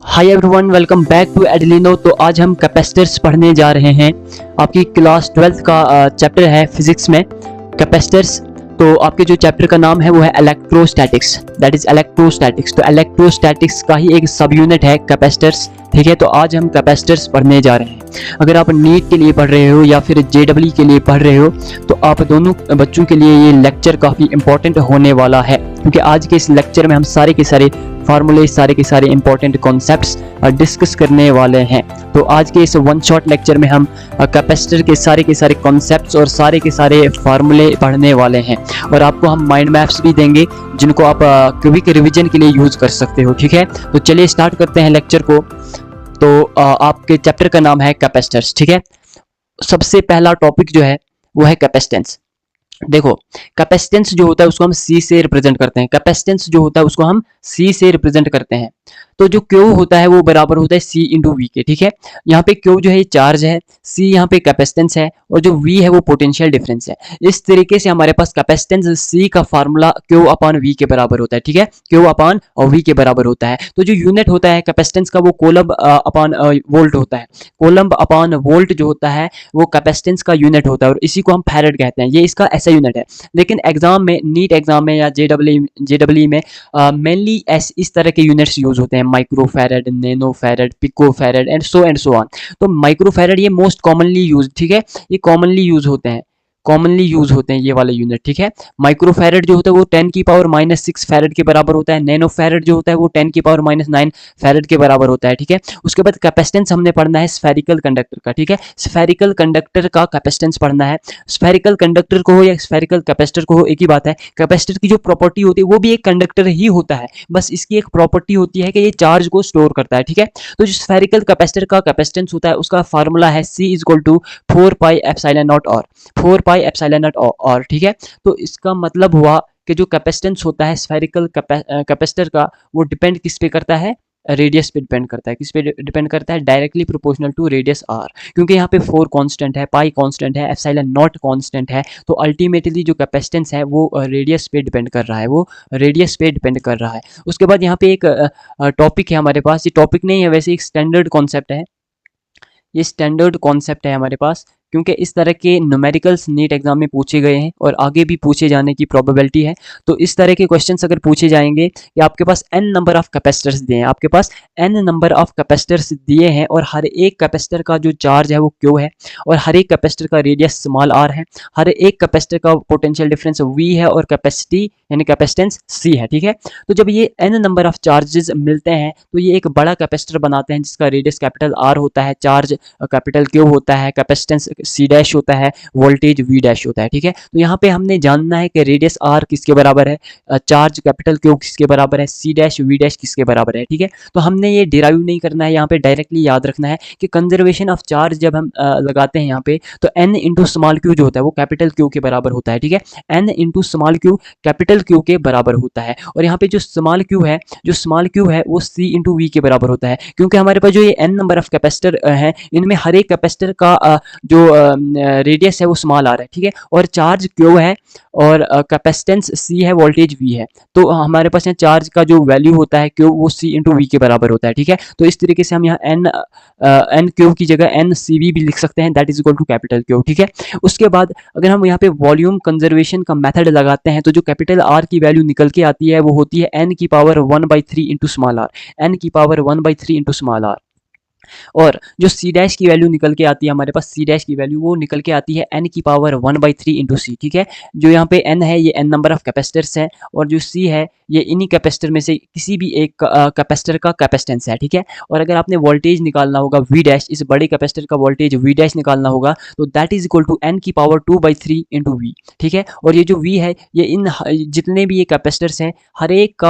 Hi everyone, welcome back to Adlino. तो आज हम कैपेसिटर्स पढ़ने जा रहे हैं। आपकी क्लास 12th का चैप्टर है फिजिक्स में कैपेसिटर्स। तो आपके जो चैप्टर का नाम है वो है इलेक्ट्रोस्टैटिक्स, दैट इज इलेक्ट्रोस्टैटिक्स। तो इलेक्ट्रोस्टैटिक्स का ही एक सब यूनिट है कैपेसिटर्स, ठीक है। तो आज हम कैपेसिटर्स पढ़ने जा रहे हैं। अगर आप नीट के लिए पढ़ रहे हो या फिर जेडब्ल्यू के लिए पढ़ रहे हो तो आप दोनों बच्चों के लिए ये लेक्चर काफ़ी इंपॉर्टेंट होने वाला है, क्योंकि आज के इस लेक्चर में हम सारे के सारे फार्मूले, सारे के सारे इंपॉर्टेंट कॉन्सेप्ट्स डिस्कस करने वाले हैं। तो आज के इस वन शॉट लेक्चर में हम कैपेसिटर के सारे कॉन्सेप्ट्स और सारे के सारे फार्मूले पढ़ने वाले हैं, और आपको हम माइंड मैप्स भी देंगे जिनको आप क्विक रिवीजन के लिए यूज कर सकते हो, ठीक है। तो चलिए स्टार्ट करते हैं लेक्चर को। तो आपके चैप्टर का नाम है कैपेसिटर्स, ठीक है। सबसे पहला टॉपिक जो है वो है कैपेसिटेंस। देखो, कैपेसिटेंस जो होता है उसको हम सी से रिप्रेजेंट करते हैं। कैपेसिटेंस जो होता है उसको हम सी से रिप्रेजेंट करते हैं। तो जो क्यू होता है वो बराबर होता है सी इंटू वी के, ठीक है। यहाँ पे क्यू जो है चार्ज है, सी यहाँ पे कैपेसिटेंस है, और जो वी है वो पोटेंशियल डिफरेंस है। इस तरीके से हमारे पास कैपेसिटेंस सी का फार्मूला क्यू अपॉन वी के बराबर होता है, ठीक है। क्यू अपॉन वी के बराबर होता है। तो जो यूनिट होता है कैपेसिटेंस का वो कोलम्ब अपॉन वोल्ट होता है। कोलम्ब अपॉन वोल्ट जो होता है वो कैपेसिटेंस का यूनिट होता है, और इसी को हम फैरेड कहते हैं। ये इसका ऐसा यूनिट है। लेकिन एग्जाम में, नीट एग्जाम में या जेडब्ल्यू में मेनली इस तरह के यूनिट्स यूज होते हैं, microfarad, nanofarad, picofarad and so on. तो माइक्रो फैरेड ये मोस्ट कॉमनली यूज, ठीक है, ये कॉमनली यूज होते हैं, कॉमनली यूज होते हैं ये वाले यूनिट, ठीक है। माइक्रो फैरेड जो होता है वो 10 की पावर -6 फैरेड के बराबर होता है। नैनो फैरेड जो होता है वो 10 की पावर -9 फैरेड के बराबर होता है, ठीक है। उसके बाद कैपेसिटेंस हमने पढ़ना है स्फेरिकल कंडक्टर का, ठीक है। स्फेरिकल कंडक्टर का कैपेसिटेंस पढ़ना है। स्फेरिकल कंडक्टर को हो या स्फेरिकल कैपेसिटर को हो, एक ही बात है। कैपेसिटर की जो प्रॉपर्टी होती है वो भी एक कंडक्टर ही होता है, बस इसकी एक प्रॉपर्टी होती है कि ये चार्ज को स्टोर करता है, ठीक है। तो जो स्फेरिकल कैपेसिटर का कैपेसिटेंस होता है उसका फार्मूला है C = 4 पाई एप्सिलॉन नॉट और 4 पाई एप्सिलॉन नॉट और, ठीक है। तो इसका मतलब हुआ कि जो कैपेसिटेंस होता है स्फेरिकल कैपेसिटर का वो डिपेंड किस पे करता है, रेडियस पे डिपेंड करता है। किस पे डिपेंड करता है? Directly proportional to radius R, क्योंकि यहाँ पे 4 कांस्टेंट है, पाई कांस्टेंट है, एप्सिलॉन नॉट कांस्टेंट है। तो अल्टीमेटली जो कैपेसिटेंस है वो रेडियस पे डिपेंड कर रहा है, वो रेडियस पे डिपेंड कर रहा है। उसके बाद यहाँ पे एक टॉपिक है हमारे पास, ये टॉपिक नहीं है वैसे, एक स्टैंडर्ड कॉन्सेप्ट है। ये स्टैंडर्ड कॉन्सेप्ट है हमारे पास, क्योंकि इस तरह के न्यूमेरिकल्स नीट एग्जाम में पूछे गए हैं और आगे भी पूछे जाने की प्रोबेबिलिटी है। तो इस तरह के क्वेश्चंस अगर पूछे जाएंगे कि आपके पास n नंबर ऑफ कैपेसिटर्स दिए हैं, आपके पास n नंबर ऑफ कैपेसिटर्स दिए हैं, और हर एक कैपेसिटर का जो चार्ज है वो क्यू है, और हर एक कैपेसिटर का रेडियस स्मॉल r है, हर एक कैपेसिटर का पोटेंशियल डिफरेंस v है, और कैपेसिटी यानी कैपेसिटेंस c है, ठीक है। तो जब ये n नंबर ऑफ चार्जेस मिलते हैं तो ये एक बड़ा कैपेसिटर बनाते हैं जिसका रेडियस कैपिटल R होता है, चार्ज कैपिटल Q होता है, कैपेसिटेंस C डैश होता है, वोल्टेज V डैश होता है, ठीक है। तो यहाँ पे हमने जानना है कि रेडियस R किसके बराबर है, चार्ज कैपिटल Q किसके बराबर है, C डैश V डैश किसके बराबर है, ठीक है। तो हमने ये डिराइव नहीं करना है, यहाँ पे डायरेक्टली याद रखना है कि कंजर्वेशन ऑफ चार्ज जब हम लगाते हैं यहाँ पे, तो n इंटू स्मॉल q जो होता है वो कैपिटल Q के बराबर होता है, ठीक है। n into small q capital Q के बराबर होता है, और यहाँ पे जो स्मॉल q है वो C इंटू V के बराबर होता है, क्योंकि हमारे पास जो ये n नंबर ऑफ कैपेसिटर है इनमें हर एक कैपेसिटर का जो रेडियस है वो स्मॉल r है, ठीक है, और चार्ज Q है, और कैपेसिटेंस C है, वोल्टेज V है। तो हमारे पास यहाँ चार्ज का जो वैल्यू होता है Q वो C इंटू V के बराबर होता है, ठीक है। तो इस तरीके से हम यहाँ n Q की जगह n CV भी लिख सकते हैं, that is equal to capital Q, ठीक है। उसके बाद अगर हम यहाँ पे वॉल्यूम कंजर्वेशन का मेथड लगाते हैं तो जो कैपिटल R की वैल्यू निकल के आती है वो होती है n की power 1/3 into small r, n की पावर 1/3 इंटू स्मॉल r। और जो C डैश की वैल्यू निकल के आती है हमारे पास, C डैश की वैल्यू वो निकल के आती है n की पावर 1/3 इंटू C, ठीक है। जो यहाँ पे n है ये n नंबर ऑफ कैपेसिटर्स है, और जो C है ये इन्हीं कैपेसिटर में से किसी भी एक कैपेसिटर का कैपेसिटेंस है, ठीक है। और अगर आपने वोल्टेज निकालना होगा V डैश, इस बड़े कैपेसिटर का वोल्टेज V डैश निकालना होगा, तो that is equal to n की पावर 2/3 इंटू V, ठीक है। और ये जो V है ये इन जितने भी ये कैपेसिटर्स हैं हर एक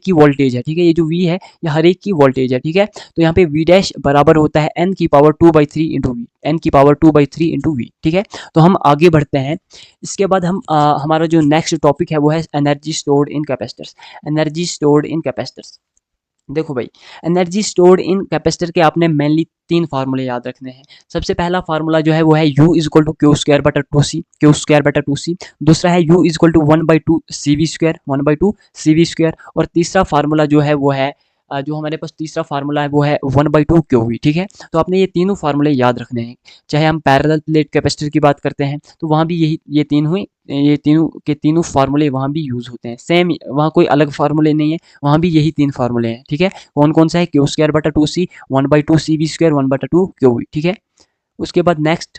की वोल्टेज है, ठीक है। ये जो V है ये हर एक की वोल्टेज है, ठीक है। तो यहाँ पे V डैश बराबर होता है n की पावर 2/3 इंटू वी, n की पावर 2/3 इंटू वी, ठीक है। तो हम आगे बढ़ते हैं। इसके बाद हम हमारा जो नेक्स्ट टॉपिक है वो है energy stored in capacitors. Energy stored in capacitors, देखो भाई, एनर्जी स्टोर्ड इन कैपेसिटर के आपने मेनली 3 फार्मूले याद रखने हैं। सबसे पहला फार्मूला जो है वो है U is equal to Q square बटा 2C, क्यू स्क्वायर बटा 2C। दूसरा है U is equal to 1/2 CV square, 1/2 CV square. और तीसरा फार्मूला जो है वो है जो हमारे पास तीसरा फार्मूला है वो है 1/2 QV, ठीक है। तो आपने ये तीनों फार्मूले याद रखने हैं। चाहे हम पैरेलल प्लेट कैपेसिटर की बात करते हैं तो वहाँ भी यही ये तीन हुई, ये तीनों के तीनों फार्मूले वहाँ भी यूज़ होते हैं सेम, वहाँ कोई अलग फार्मूले नहीं है, वहाँ भी यही तीन फार्मूले हैं, ठीक है। कौन कौन सा है? Q²/2C, 1/2 CV², 1/2 QV, ठीक है। उसके बाद next,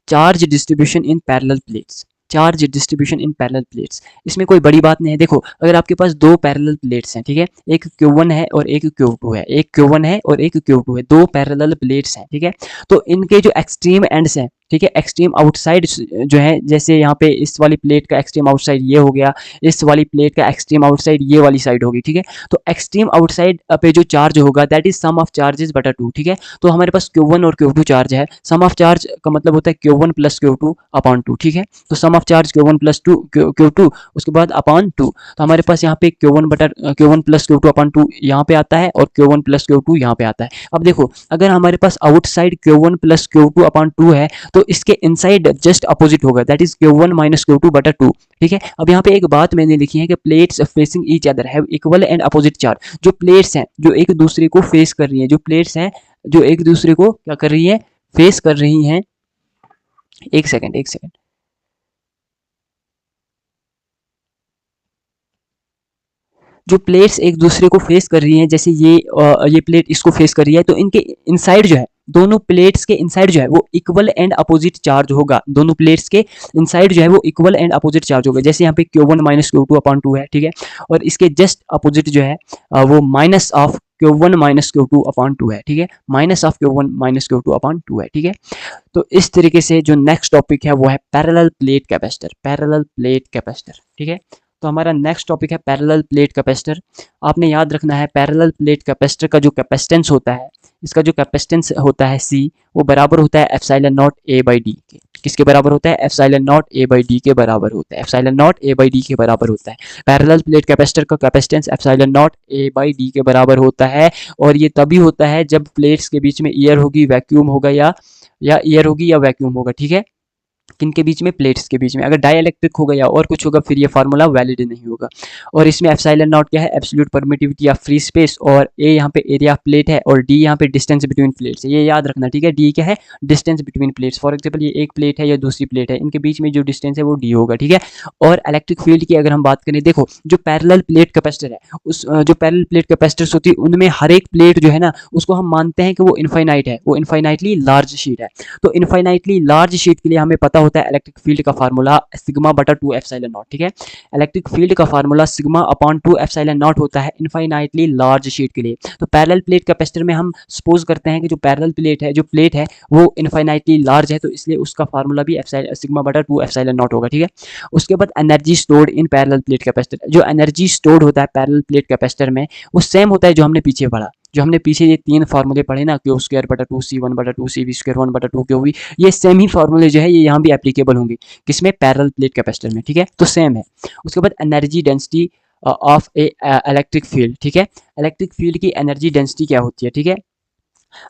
charge distribution in parallel plates. Charge distribution in parallel plates, इसमें कोई बड़ी बात नहीं है। देखो अगर आपके पास दो पैरेलल प्लेट्स हैं, ठीक है, एक Q1 है और एक Q2 है, एक Q1 है और एक Q2 है, दो पैरेलल प्लेट्स हैं, ठीक है। तो इनके जो एक्सट्रीम एंड्स हैं, ठीक है, एक्सट्रीम आउटसाइड जो है, जैसे यहाँ पे इस वाली प्लेट का एक्सट्रीम आउटसाइड ये हो गया, इस वाली प्लेट का एक्सट्रीम आउटसाइड ये वाली साइड होगी, ठीक है। तो एक्सट्रीम आउटसाइड पे जो चार्ज होगा that is sum of charges बटा 2, ठीक है। तो हमारे पास Q1 और Q2 चार्ज है, सम ऑफ चार्ज का मतलब होता है Q1 प्लस Q2 अपॉन 2, ठीक है। तो सम of charge Q1 plus Q2, उसके बाद अपॉन 2। तो हमारे पास यहाँ पे Q1 प्लस Q2 अपॉन 2 यहाँ पे आता है और Q1 प्लस Q2 यहाँ पे आता है। अब देखो अगर हमारे पास outside Q1 plus Q2 upon 2 है तो इसके इनसाइड जस्ट अपोजिट होगा, that is Q1 minus Q2 बटा 2, ठीक है। अब यहाँ पे एक बात मैंने लिखी है कि plates facing each other have equal and opposite charge. जो प्लेट्स हैं जो एक दूसरे को फेस कर रही हैं, जो प्लेट्स हैं जो एक दूसरे को क्या कर रही है? फेस कर रही हैं। एक सेकंड, एक सेकंड। जो प्लेट्स एक दूसरे को फेस कर रही हैं, जैसे ये प्लेट इसको फेस कर रही है, तो इनके इनसाइड जो है, दोनों प्लेट्स के इनसाइड जो है वो इक्वल एंड अपोजिट चार्ज होगा। दोनों प्लेट्स के इनसाइड जो है वो इक्वल एंड अपोजिट चार्ज होगा। जैसे यहाँ पे Q1 माइनस Q2 अपॉन 2 है, ठीक है, और इसके जस्ट अपोजिट जो है वो minus of Q1 minus Q2 upon 2 है, ठीक है, minus of Q1 minus Q2 upon 2 है, ठीक है। तो इस तरीके से जो नेक्स्ट टॉपिक है वो है parallel plate capacitor, parallel plate capacitor, ठीक है। तो हमारा नेक्स्ट टॉपिक है पैरेलल प्लेट कैपेसिटर। आपने याद रखना है पैरेलल प्लेट कैपेसिटर का जो कैपेसिटेंस होता है, इसका जो कैपेसिटेंस होता है C, वो बराबर होता है epsilon not A by D के। किसके बराबर होता है? Epsilon not A by D के बराबर होता है, epsilon not A by D के बराबर होता है। पैरेलल प्लेट कैपेसिटर का capacitance epsilon not A by D के बराबर होता है, और ये तभी होता है जब प्लेट्स के बीच में एयर होगी, वैक्यूम होगा, या एयर होगी या वैक्यूम होगा, ठीक है। किनके बीच में? प्लेट्स के बीच में। अगर डाइलेक्ट्रिक होगा या और कुछ होगा फिर ये फार्मूला वैलिड नहीं होगा। और इसमें एप्सिलॉन नॉट क्या है? एब्सोल्यूट परमिटिविटी या फ्री स्पेस, और ए यहाँ पे एरिया ऑफ प्लेट है, और डी यहाँ पे डिस्टेंस बिटवीन प्लेट्स है। ये याद रखना, ठीक है। डी क्या है? Distance between plates. For example ये एक प्लेट है या दूसरी प्लेट है, इनके बीच में जो डिस्टेंस है वो डी होगा, ठीक है। और इलेक्ट्रिक फील्ड की अगर हम बात करें, देखो जो पैरेलल प्लेट कैपेसिटर है, उस जो पैरेलल प्लेट कैपेसिटर्स होती है उनमें हर एक प्लेट जो है ना, उसको हम मानते हैं कि वो इनफाइनाइट है, वो इनफाइनाइटली लार्ज शीट है। तो इनफाइनाइटली लार्ज शीट के लिए हमें पता होता है इलेक्ट्रिक फील्ड का फार्मूला सिग्मा बटा 2 एप्सिलॉन नॉट, ठीक है। इलेक्ट्रिक फील्ड का formula sigma upon 2 epsilon not होता है इनफाइनाइटली लार्ज शीट के लिए। तो पैरेलल प्लेट कैपेसिटर में हम सपोज करते हैं कि जो पैरेलल प्लेट है, जो प्लेट है वो इनफाइनाइटली लार्ज है, तो इसलिए उसका फार्मूला भी सिग्मा बटा 2 एप्सिलॉन नॉट होगा, ठीक है। उसके बाद energy stored in parallel plate capacitor, जो एनर्जी स्टोर्ड होता है पैरेलल प्लेट कैपेसिटर में वो सेम होता है जो हमने पीछे पढ़ा, जो हमने पीछे ये तीन फार्मूले पढ़े ना, Q²/2 C1/2 CV² 1/2 QV, ये सेम ही फार्मूले जो है ये यहाँ भी एप्लीकेबल होंगे, किसमें? पैरेलल प्लेट कैपेसिटर में, ठीक है। तो सेम है। उसके बाद energy density of A electric field, ठीक है। इलेक्ट्रिक फील्ड की एनर्जी डेंसिटी क्या होती है, ठीक है।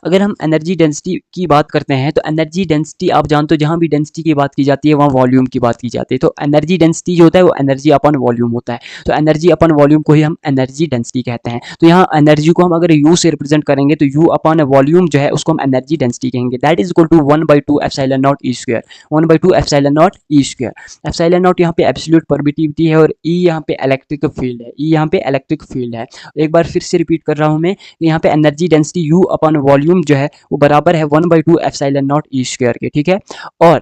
अगर हम एनर्जी डेंसिटी की बात करते हैं तो एनर्जी डेंसिटी आप जानते हो, जहाँ भी डेंसिटी की बात की जाती है वहाँ वॉल्यूम की बात की जाती है। तो एनर्जी डेंसिटी जो होता है वो एनर्जी अपन वॉल्यूम होता है। तो एनर्जी अपन वॉल्यूम को ही हम एनर्जी डेंसिटी कहते हैं। तो यहाँ एनर्जी को हम अगर यू से रिप्रेजेंट करेंगे तो यू अपन वॉल्यूम जो है उसको हम एनर्जी डेंसिटी कहेंगे। That is equal to 1/2 epsilon naught E square, 1/2 epsilon naught E square. Epsilon naught यहाँ पे एब्सोल्यूट परमिटिविटी है और ई यहाँ पे इलेक्ट्रिक फील्ड है, ई यहाँ पे इलेक्ट्रिक फील्ड है। एक बार फिर से रिपीट कर रहा हूँ मैं, यहाँ पे energy density you upon volume जो है वो बराबर है 1/2 एप्सिलॉन नॉट ई स्क्वायर के, ठीक है। और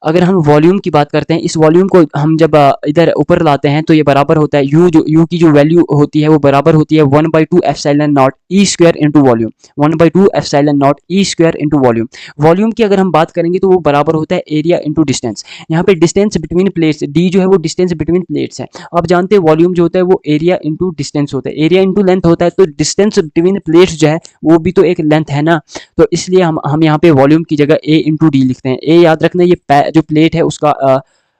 अगर हम वॉल्यूम की बात करते हैं, इस वॉल्यूम को हम जब इधर ऊपर लाते हैं तो ये बराबर होता है यू की जो वैल्यू होती है वो बराबर होती है 1/2 epsilon naught E square into volume, 1/2 epsilon naught E square into volume. Volume की अगर हम बात करेंगे तो वो बराबर होता है एरिया इंटू डिस्टेंस। यहाँ पे डिस्टेंस बिटवीन प्लेट्स, डी जो है वो डिस्टेंस बिटवीन प्लेट्स है। आप जानते हैं वॉल्यूम जो होता है वो एरिया इंटू डिस्टेंस होता है, एरिया इंटू लेंथ होता है। तो डिस्टेंस बिटवीन प्लेट्स जो है वो भी तो एक लेंथ है ना, तो इसलिए हम यहाँ पे वॉल्यूम की जगह ए इंटू डी लिखते हैं। ए याद रखना, ये जो प्लेट है उसका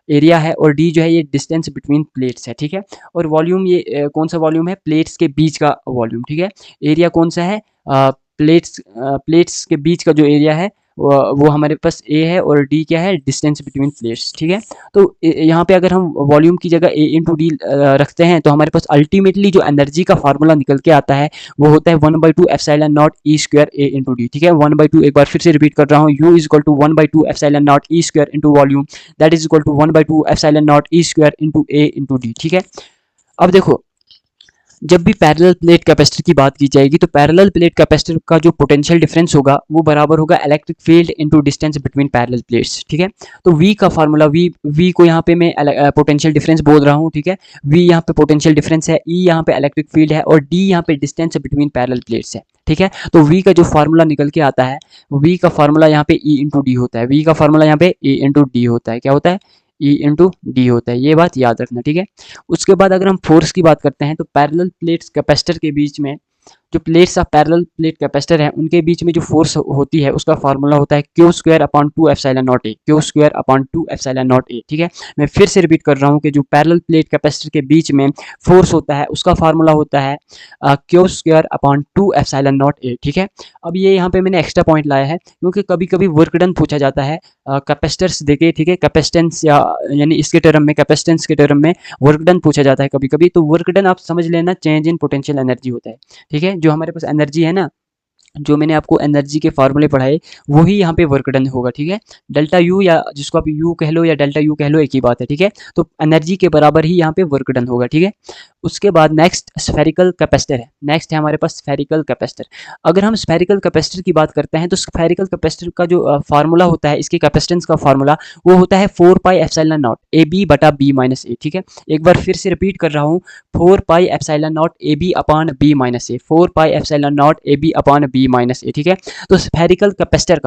एरिया है, और डी जो है ये डिस्टेंस बिटवीन प्लेट्स है, ठीक है। और वॉल्यूम ये कौन सा वॉल्यूम है? प्लेट्स के बीच का वॉल्यूम, ठीक है। एरिया कौन सा है? प्लेट्स के बीच का जो एरिया है वो हमारे पास ए है और डी क्या है, डिस्टेंस बिटवीन प्लेट्स, ठीक है। तो यहाँ पे अगर हम वॉल्यूम की जगह ए इंटू डी रखते हैं तो हमारे पास अल्टीमेटली जो एनर्जी का फार्मूला निकल के आता है वो होता है 1/2 एप्सिलॉन नॉट ई स्क्वायर ए इंटू डी, ठीक है। 1/2, एक बार फिर से रिपीट कर रहा हूँ, U is equal to 1/2 epsilon naught E square into volume, that is equal to 1/2 epsilon naught E square into A into D, ठीक है। अब देखो, जब भी पैरेलल प्लेट कैपेसिटर की बात की जाएगी तो पैरेलल प्लेट कैपेसिटर का जो पोटेंशियल डिफरेंस होगा वो बराबर होगा electric field into distance between parallel plates, ठीक है। तो V का फार्मूला, V को यहाँ पे मैं पोटेंशियल डिफरेंस बोल रहा हूँ, ठीक है। V यहाँ पे पोटेंशियल डिफरेंस है, E यहाँ पे इलेक्ट्रिक फील्ड है और D यहाँ पे डिस्टेंस बिटवीन पैरेलल प्लेट्स है, ठीक है। तो V का जो फार्मूला निकल के आता है, V का फार्मूला यहाँ पे E इंटू डी होता है, V का फार्मूला यहाँ पे E इंटू डी होता है, क्या होता है, E इंटू डी होता है, ये बात याद रखना, ठीक है। उसके बाद अगर हम फोर्स की बात करते हैं तो पैरेलल प्लेट्स कैपेसिटर के बीच में, जो plates of parallel plate capacitor है उनके बीच में जो फोर्स होती है उसका फार्मूला होता है Q square upon 2 epsilon not a, Q square upon 2 epsilon not a, ठीक है। मैं फिर से रिपीट कर रहा हूँ कि जो पैरेलल प्लेट कैपेसिटर के बीच में फोर्स होता है उसका फार्मूला होता है Q square upon 2 epsilon not a, ठीक है। अब ये यहाँ पे मैंने एक्स्ट्रा पॉइंट लाया है क्योंकि कभी कभी वर्क डन पूछा जाता है कैपेसिटर्स देके, ठीक है, कैपेसिटेंस या यानी इसके टर्म में, कैपेसिटेंस के टर्म में वर्क डन पूछा जाता है कभी कभी। तो वर्क डन आप समझ लेना चेंज इन पोटेंशियल एनर्जी होता है, ठीक है। जो हमारे पास एनर्जी है ना, जो मैंने आपको एनर्जी के फार्मूले पढ़ाए वही यहाँ पे वर्क डन होगा, ठीक है। डेल्टा यू या जिसको आप यू कह लो या डेल्टा यू कह लो, एक ही बात है, ठीक है। तो एनर्जी के बराबर ही यहाँ पे वर्क डन होगा, ठीक है। उसके बाद नेक्स्ट स्फेरिकल कैपेसिटर है, नेक्स्ट है हमारे पास स्फेरिकल कैपेसिटर। अगर हम स्फेरिकल कैपेसिटर की बात करते हैं तो स्फेरिकल कैपेसिटर का जो फार्मूला होता है, इसके कैपेसिटेंस का फार्मूला वो होता है 4 pi epsilon not a B बटा बी माइनस ए, ठीक है। एक बार फिर से रिपीट कर रहा हूँ, 4 pi epsilon not a b upon b minus a, 4 pi epsilon not a b upon b minus ए, ठीक है। तो स्फेरिकल कैपेसिटर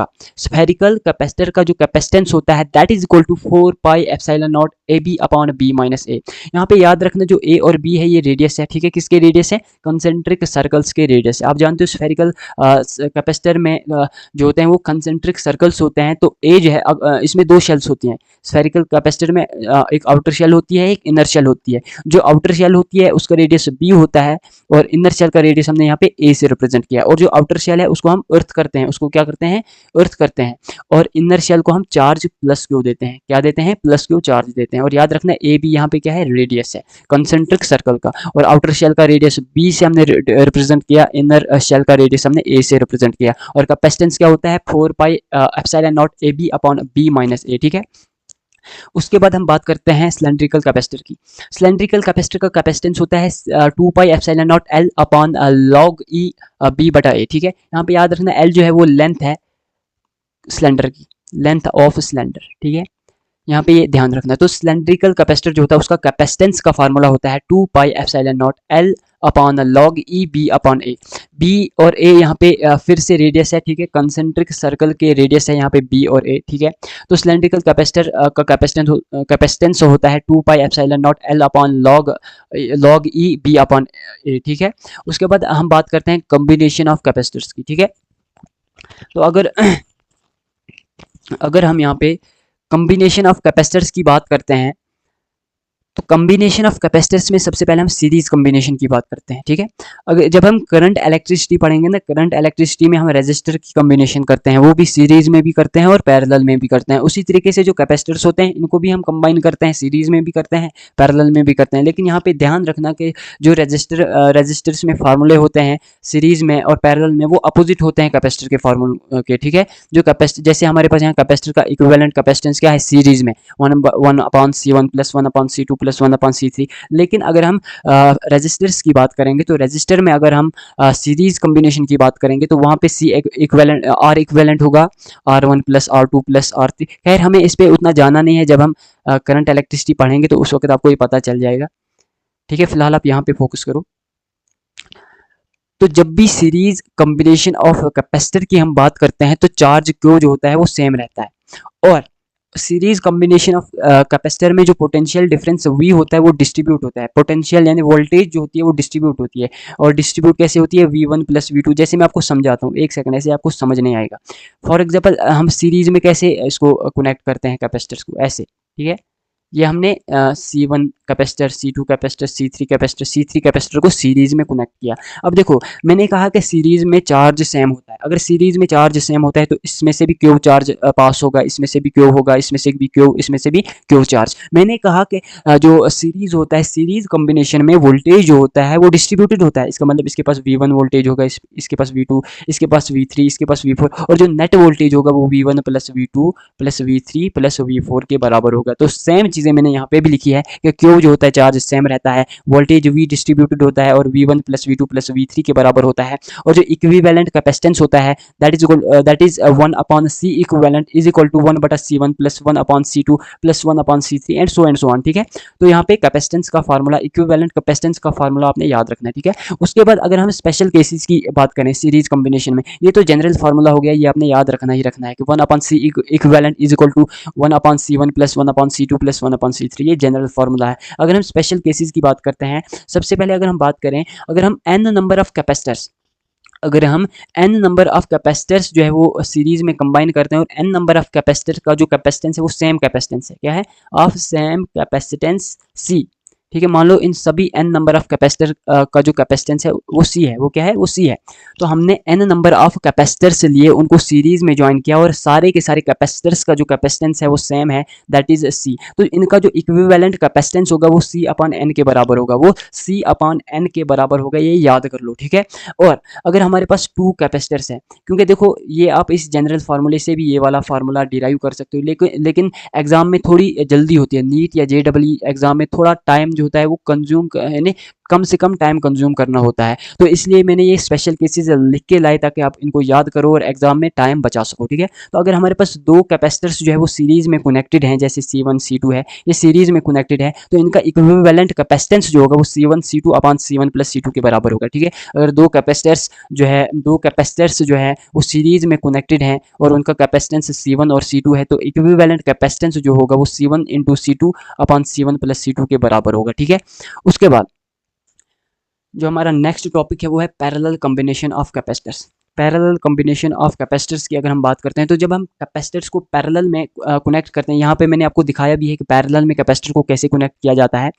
का जो कैपेसिटेंस होता है that is equal to 4 pi epsilon not a b upon b minus a. यहाँ पे याद रखना जो ए और बी है ये रेडियस है, ठीक है। किसके रेडियस है, कंसेंट्रिक सर्कल्स के रेडियस है। आप जानते हो स्फेरिकल कैपेसिटर में जो होते हैं वो कंसेंट्रिक सर्कल्स होते हैं। तो ए जो है, इसमें दो शेल्स होती हैं स्फेरिकल कैपेसिटर में, एक आउटर शेल होती है, एक इनर शेल होती है। जो आउटर शेल होती है उसका रेडियस बी होता है और इनर शेल का रेडियस हमने यहाँ पे ए से रिप्रेजेंट किया। और जो आउटर शेल है उसको हम अर्थ करते हैं, उसको क्या करते हैं, अर्थ करते हैं। और इनर शेल को हम चार्ज प्लस क्यू देते हैं, क्या देते हैं, प्लस क्यू चार्ज देते हैं। और याद रखना ए बी यहाँ पे क्या है, रेडियस है कंसेंट्रिक सर्कल का। और आउटर शेल का रेडियस बी से हमने रिप्रेजेंट किया, इनर शेल का रेडियस हमने ए से रिप्रेजेंट किया। और कैपेसिटेंस क्या होता है, 4 pi epsilon not a b upon b minus ए, ठीक है। उसके बाद हम बात करते हैं सिलेंड्रिकल कैपेसिटर की। सिलेंड्रिकल कैपेसिटर का कैपेसिटेंस होता है 2 pi epsilon naught L upon log ई बी बटा ए, ठीक है। यहाँ पे याद रखना एल जो है वो लेंथ है सिलेंडर की, लेंथ ऑफ सिलेंडर, ठीक है। यहाँ पे ये ध्यान रखना है। तो सिलेंड्रिकल कैपेसिटर जो होता है उसका कैपेसिटेंस का फार्मूला होता है 2 pi epsilon naught L upon log E B upon A. B और ए यहाँ पे फिर से रेडियस है, ठीक है, कंसेंट्रिक सर्कल के रेडियस है यहाँ पे बी और ए, ठीक है। तो सिलेंड्रिकल कैपेसिटर का कैपेसिटेंस होता है 2 pi epsilon naught L upon log E B upon a, ठीक है। उसके बाद हम बात करते हैं कॉम्बिनेशन ऑफ कैपेसिटर्स की, ठीक है। तो अगर हम यहाँ पे कॉम्बिनेशन ऑफ कैपेसिटर्स की बात करते हैं तो कॉम्बिनेशन ऑफ कैपेसिटर्स में सबसे पहले हम सीरीज कॉम्बिनेशन की बात करते हैं, ठीक है। अगर जब हम करंट इलेक्ट्रिसिटी पढ़ेंगे ना, करंट इलेक्ट्रिसिटी में हम रेजिस्टर की कॉम्बिनेशन करते हैं, वो भी सीरीज में भी करते हैं और पैरेलल में भी करते हैं। उसी तरीके से जो कैपेसिटर्स होते हैं इनको भी हम कंबाइन करते हैं, सीरीज में भी करते हैं, पैरेलल में भी करते हैं। लेकिन यहाँ पे ध्यान रखना कि जो रेजिस्टर्स में फार्मूले होते हैं सीरीज में और पैरेलल में वो अपोजिट होते हैं कैपेसिटर के फार्मूले के, ठीक है। जो कैपेसिटर, जैसे हमारे पास यहाँ कैपेसिटर का इक्विवेलेंट कैपेसिटेंस क्या है सीरीज में 1/C1 + 1/C2 + 1/C3। लेकिन अगर हम रेजिस्टर्स की बात करेंगे तो रेजिस्टर में अगर हम सीरीज कॉम्बिनेशन की बात करेंगे तो वहाँ पे R इक्विवेलेंट होगा R1 + R2 + R3। खैर हमें इस पे उतना जाना नहीं है, जब हम करंट इलेक्ट्रिसिटी पढ़ेंगे तो उस वक्त आपको ये पता चल जाएगा, ठीक है। फिलहाल आप यहाँ पे फोकस करो। तो जब भी सीरीज कॉम्बिनेशन ऑफ कैपेसिटर की हम बात करते हैं तो चार्ज क्यू जो होता है वो सेम रहता है। और सीरीज कॉम्बिनेशन ऑफ कैपेसिटर में जो पोटेंशियल डिफरेंस V होता है वो डिस्ट्रीब्यूट होता है। पोटेंशियल यानी वोल्टेज जो होती है वो डिस्ट्रीब्यूट होती है। और डिस्ट्रीब्यूट कैसे होती है, V1 + V2। जैसे मैं आपको समझाता हूँ, एक सेकंड, ऐसे आपको समझ नहीं आएगा। फॉर एग्जांपल हम सीरीज में कैसे इसको कनेक्ट करते हैं कैपेसिटर्स को, ऐसे, ठीक है। ये हमने C1 capacitor, C2 capacitor, C3 capacitor, C3 capacitor को सीरीज में कनेक्ट किया। अब देखो मैंने कहा कि सीरीज में चार्ज सेम होता है। अगर सीरीज में चार्ज सेम होता है तो इसमें से भी क्यू चार्ज पास होगा, इसमें से भी क्यू होगा, इसमें से भी क्यू, इसमें से भी क्यू चार्ज। मैंने कहा कि जो सीरीज होता है, सीरीज कॉम्बिनेशन में वोल्टेज जो होता है वो डिस्ट्रीब्यूटेड होता है। इसका मतलब इसके पास V1 वोल्टेज होगा, इसके पास V2, इसके पास V3, इसके पास V4, और जो नेट वोल्टेज होगा वो V1 plus V2 plus V3 plus V4 के बराबर होगा। तो सेम चीज़ें मैंने यहाँ पे भी लिखी है कि क्यू जो होता है चार्ज सेम रहता है, वोल्टेज V डिस्ट्रीब्यूटेड होता है और V1 plus V2 plus V3 के बराबर होता है, और जो इक्विवेलेंट कैपेसिटेंस होता है that is 1 upon C equivalent is equal to 1 बटा C1 plus 1 upon C2 plus 1 upon C3 and so on. ठीक है, तो यहाँ पे कैपेसिटेंस का फार्मूला, इक्विवेलेंट कैपेसिटेंस का फार्मूला आपने याद रखना है। ठीक है, उसके बाद अगर हम स्पेशल केसेस की बात करें सीरीज कॉम्बिनेशन में, ये तो जनरल फार्मूला हो गया, ये आपने याद रखना ही रखना है कि 1 upon C equivalent is equal to 1 upon C1 plus 1 upon C2 plus 1 upon C3, ये जनरल फार्मूला है। अगर हम स्पेशल केसेस की बात करते हैं, सबसे पहले अगर हम बात करें, अगर हम n नंबर ऑफ कैपेसिटर्स, अगर हम n नंबर ऑफ कैपेसिटर्स जो है वो सीरीज में कंबाइन करते हैं और n नंबर ऑफ कैपेसिटर का जो कैपेसिटेंस है वो सेम कैपेसिटेंस है, क्या है, ऑफ सेम कैपेसिटेंस C। ठीक है, मान लो इन सभी n नंबर ऑफ कैपेसिटर का जो कैपेसिटेंस है वो C है, वो क्या है, वो C है। तो हमने n नंबर ऑफ कैपेसिटर्स लिए, उनको सीरीज में ज्वाइन किया और सारे के सारे कैपेसिटर्स का जो कैपेसिटेंस है वो सेम है, दैट इज C। तो इनका जो इक्विवेलेंट कैपेसिटेंस होगा वो C अपॉन n के बराबर होगा, वो C अपॉन n के बराबर होगा, ये याद कर लो। ठीक है, और अगर हमारे पास 2 कैपेसिटर्स हैं, क्योंकि देखो ये आप इस जनरल फार्मूले से भी ये वाला फार्मूला डिराइव कर सकते हो, लेकिन एग्जाम में थोड़ी जल्दी होती है, नीट या JEE एग्जाम में थोड़ा टाइम जो होता है वो कंज्यूम यानी कम से कम टाइम कंज्यूम करना होता है, तो इसलिए मैंने ये स्पेशल केसेस लिख के लाए ताकि आप इनको याद करो और एग्जाम में टाइम बचा सको। ठीक है, तो अगर हमारे पास 2 कैपेसिटर्स जो है वो सीरीज में कनेक्टेड हैं, जैसे C1 C2 है, ये सीरीज में कनेक्टेड है, तो इनका इक्विवेलेंट कैपेसिटेंस जो होगा वो C1 C2 upon C1 plus C2 के बराबर होगा। ठीक है, अगर 2 कैपेसिटर्स जो है वो सीरीज में कनेक्टेड हैं और उनका कैपेसिटेंस C1 और C2 है, तो इक्विवेलेंट कैपेसिटेंस जो होगा वो C1 into C2 upon C1 plus C2 के बराबर होगा। ठीक है, उसके बाद जो हमारा नेक्स्ट टॉपिक है वो है parallel combination of capacitors. Parallel combination of capacitors की अगर हम बात करते हैं, तो जब हम कैपेसिटर्स को पैरेलल में कनेक्ट करते हैं, यहाँ पे मैंने आपको दिखाया भी है कि पैरेलल में कैपेसिटर को कैसे कनेक्ट किया जाता है।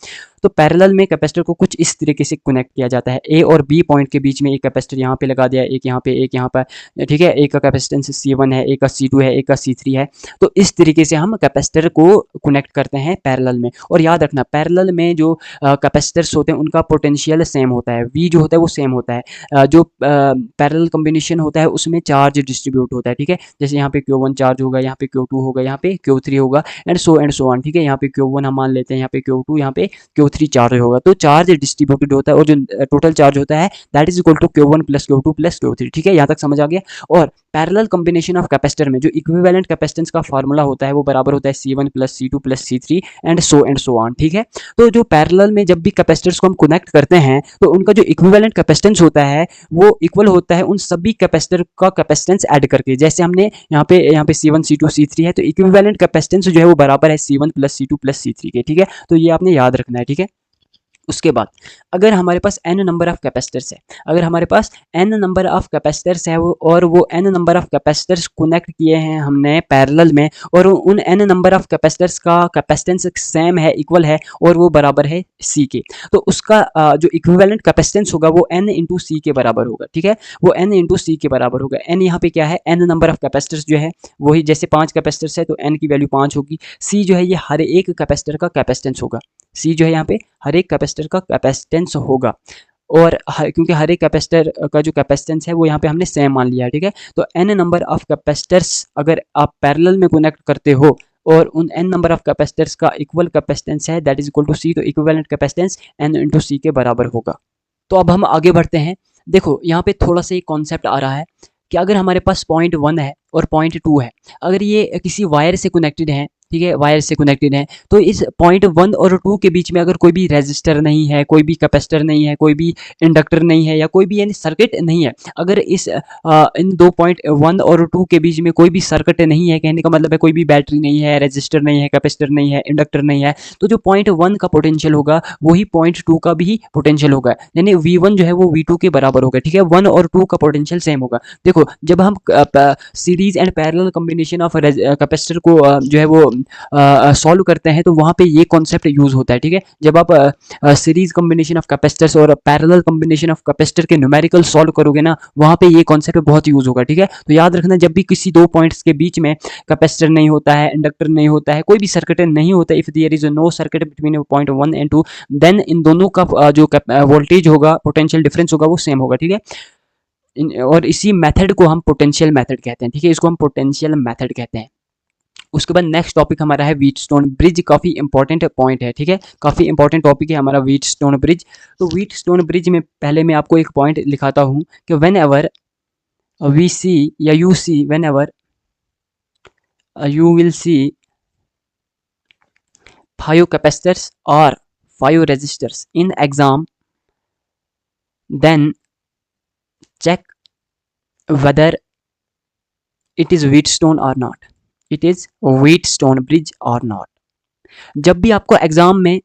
तो पैरेलल में कैपेसिटर को कुछ इस तरीके से कनेक्ट किया जाता है, ए और बी पॉइंट के बीच में एक कैपेसिटर यहाँ पे लगा दिया, एक यहाँ पे, एक यहाँ पर। ठीक है, एक का कैपेसिटेंस C1 है, एक का C2 है, एक का C3 है। तो इस तरीके से हम कैपेसिटर को कनेक्ट करते हैं पैरेलल में। और याद रखना, पैरेलल में जो कैपेसिटर्स होते हैं उनका पोटेंशियल सेम होता है, V जो होता है वो सेम होता है। जो पैरेलल कॉम्बिनेशन होता है उसमें चार्ज डिस्ट्रीब्यूट होता है। ठीक है, जैसे यहाँ पे Q1 चार्ज होगा, यहाँ पे Q2 होगा, यहाँ पे Q3 होगा, एंड सो ऑन। ठीक है, यहाँ पे Q1 हम मान लेते हैं, यहाँ पे Q2, यहाँ पे Q3 चार्ज होगा, तो चार्ज डिस्ट्रीब्यूटेड होता है और जो टोटल चार्ज होता है that is equal to Q1 plus Q2 plus Q3। ठीक है, यहाँ तक समझ आ गया। और पैरेलल कॉम्बिनेशन ऑफ कैपेसिटर में जो इक्विवेलेंट कैपेसिटेंस का फार्मूला होता है वो बराबर होता है C1 plus C2 plus C3 and so on. ठीक है, तो जो पैरेलल में जब भी कैपेसिटर्स को हम कनेक्ट करते हैं तो उनका जो इक्विवेलेंट कैपेसिटेंस होता है वो इक्वल होता है उन सभी कैपेसिटर का कैपेसिटेंस ऐड करके। जैसे हमने यहाँ पे C1 C2 C3 है, तो इक्विवेलेंट कैपेसिटेंस जो है वो बराबर है C1 plus C2 plus C3 के। ठीक है, तो ये आपने याद रखना है। ठीक है, उसके बाद अगर हमारे पास n नंबर ऑफ कैपेसिटर्स है, अगर हमारे पास n नंबर ऑफ कैपेसिटर्स है और वो n number of capacitors connect किए हैं हमने पैरेलल में, और उन n नंबर ऑफ कैपेसिटर्स का कैपेसिटेंस सेम है, इक्वल है, और वो बराबर है C के, तो उसका जो इक्विवेलेंट कैपेसिटेंस होगा वो n इंटू C के बराबर होगा। ठीक है, वो n इंटू C के बराबर होगा। n यहाँ पे क्या है, n नंबर ऑफ कैपेसिटर्स जो है वही, जैसे 5 कैपेसिटर्स है तो n की वैल्यू 5 होगी। C जो है ये हर एक कैपेसिटर का कैपेसिटेंस होगा, C जो है यहाँ पे हर एक कैपेसिटर का कैपेसिटेंस होगा, और क्योंकि हर एक कैपेसिटर का जो कैपेसिटेंस है वो यहाँ पे हमने सेम मान लिया है। ठीक है, तो n नंबर ऑफ कैपेसिटर्स अगर आप पैरेलल में कनेक्ट करते हो और उन n नंबर ऑफ कैपेसिटर्स का इक्वल कैपेसिटेंस है that is equal to C, तो equivalent capacitance n into C के बराबर होगा। तो अब हम आगे बढ़ते हैं। देखो यहाँ पे थोड़ा सा एक कॉन्सेप्ट आ रहा है कि अगर हमारे पास पॉइंट 1 है और पॉइंट 2 है, अगर ये किसी वायर से कनेक्टेड है, ठीक है, वायर से कनेक्टेड है, तो इस पॉइंट 1 और 2 के बीच में अगर कोई भी रेजिस्टर नहीं है, कोई भी कैपेसिटर नहीं है, कोई भी इंडक्टर नहीं है, या कोई भी यानी सर्किट नहीं है, अगर इस इन दो पॉइंट 1 और 2 के बीच में कोई भी सर्किट नहीं है, कहने का मतलब है कोई भी बैटरी नहीं है, रेजिस्टर नहीं है, कैपेसिटर नहीं है, इंडक्टर नहीं है, तो जो पॉइंट 1 का पोटेंशियल होगा वही पॉइंट 2 का भी पोटेंशियल होगा, यानी V1 जो है वो V2 के बराबर होगा। ठीक है, 1 और 2 का पोटेंशियल सेम होगा। देखो जब हम series and parallel combination of capacitor को जो है वो सॉल्व करते हैं तो वहाँ पे ये कॉन्सेप्ट यूज होता है, ठीक है। जब आप सीरीज कॉम्बिनेशन ऑफ कैपेसिटर्स और पैरेलल कॉम्बिनेशन ऑफ कैपेसिटर के न्यूमेरिकल सॉल्व करोगे ना, वहाँ पे ये कॉन्सेप्ट बहुत यूज होगा, ठीक है। तो याद रखना, जब भी किसी दो पॉइंट्स के बीच में कैपेसिटर नहीं होता है, इंडक्टर नहीं होता है, कोई भी सर्किट नहीं होता, if there is no circuit between point 1 and 2, then इन दोनों का जो वोल्टेज होगा, पोटेंशियल डिफरेंस होगा, वो सेम होगा, ठीक है। और इसी मेथड को हम पोटेंशियल मेथड कहते हैं, ठीक है, इसको हम पोटेंशियल मेथड कहते हैं। उसके बाद नेक्स्ट टॉपिक हमारा है व्हीटस्टोन ब्रिज। काफ़ी इंपॉर्टेंट पॉइंट है, ठीक है, काफ़ी इंपॉर्टेंट टॉपिक है हमारा व्हीटस्टोन ब्रिज। तो व्हीटस्टोन ब्रिज में पहले मैं आपको एक पॉइंट लिखाता हूँ कि व्हेन एवर वी सी या you see, whenever you will see 5 capacitors or 5 resistors in exam, then check whether it is Wheatstone or not, it is Wheatstone bridge or not। जब भी आपको exam में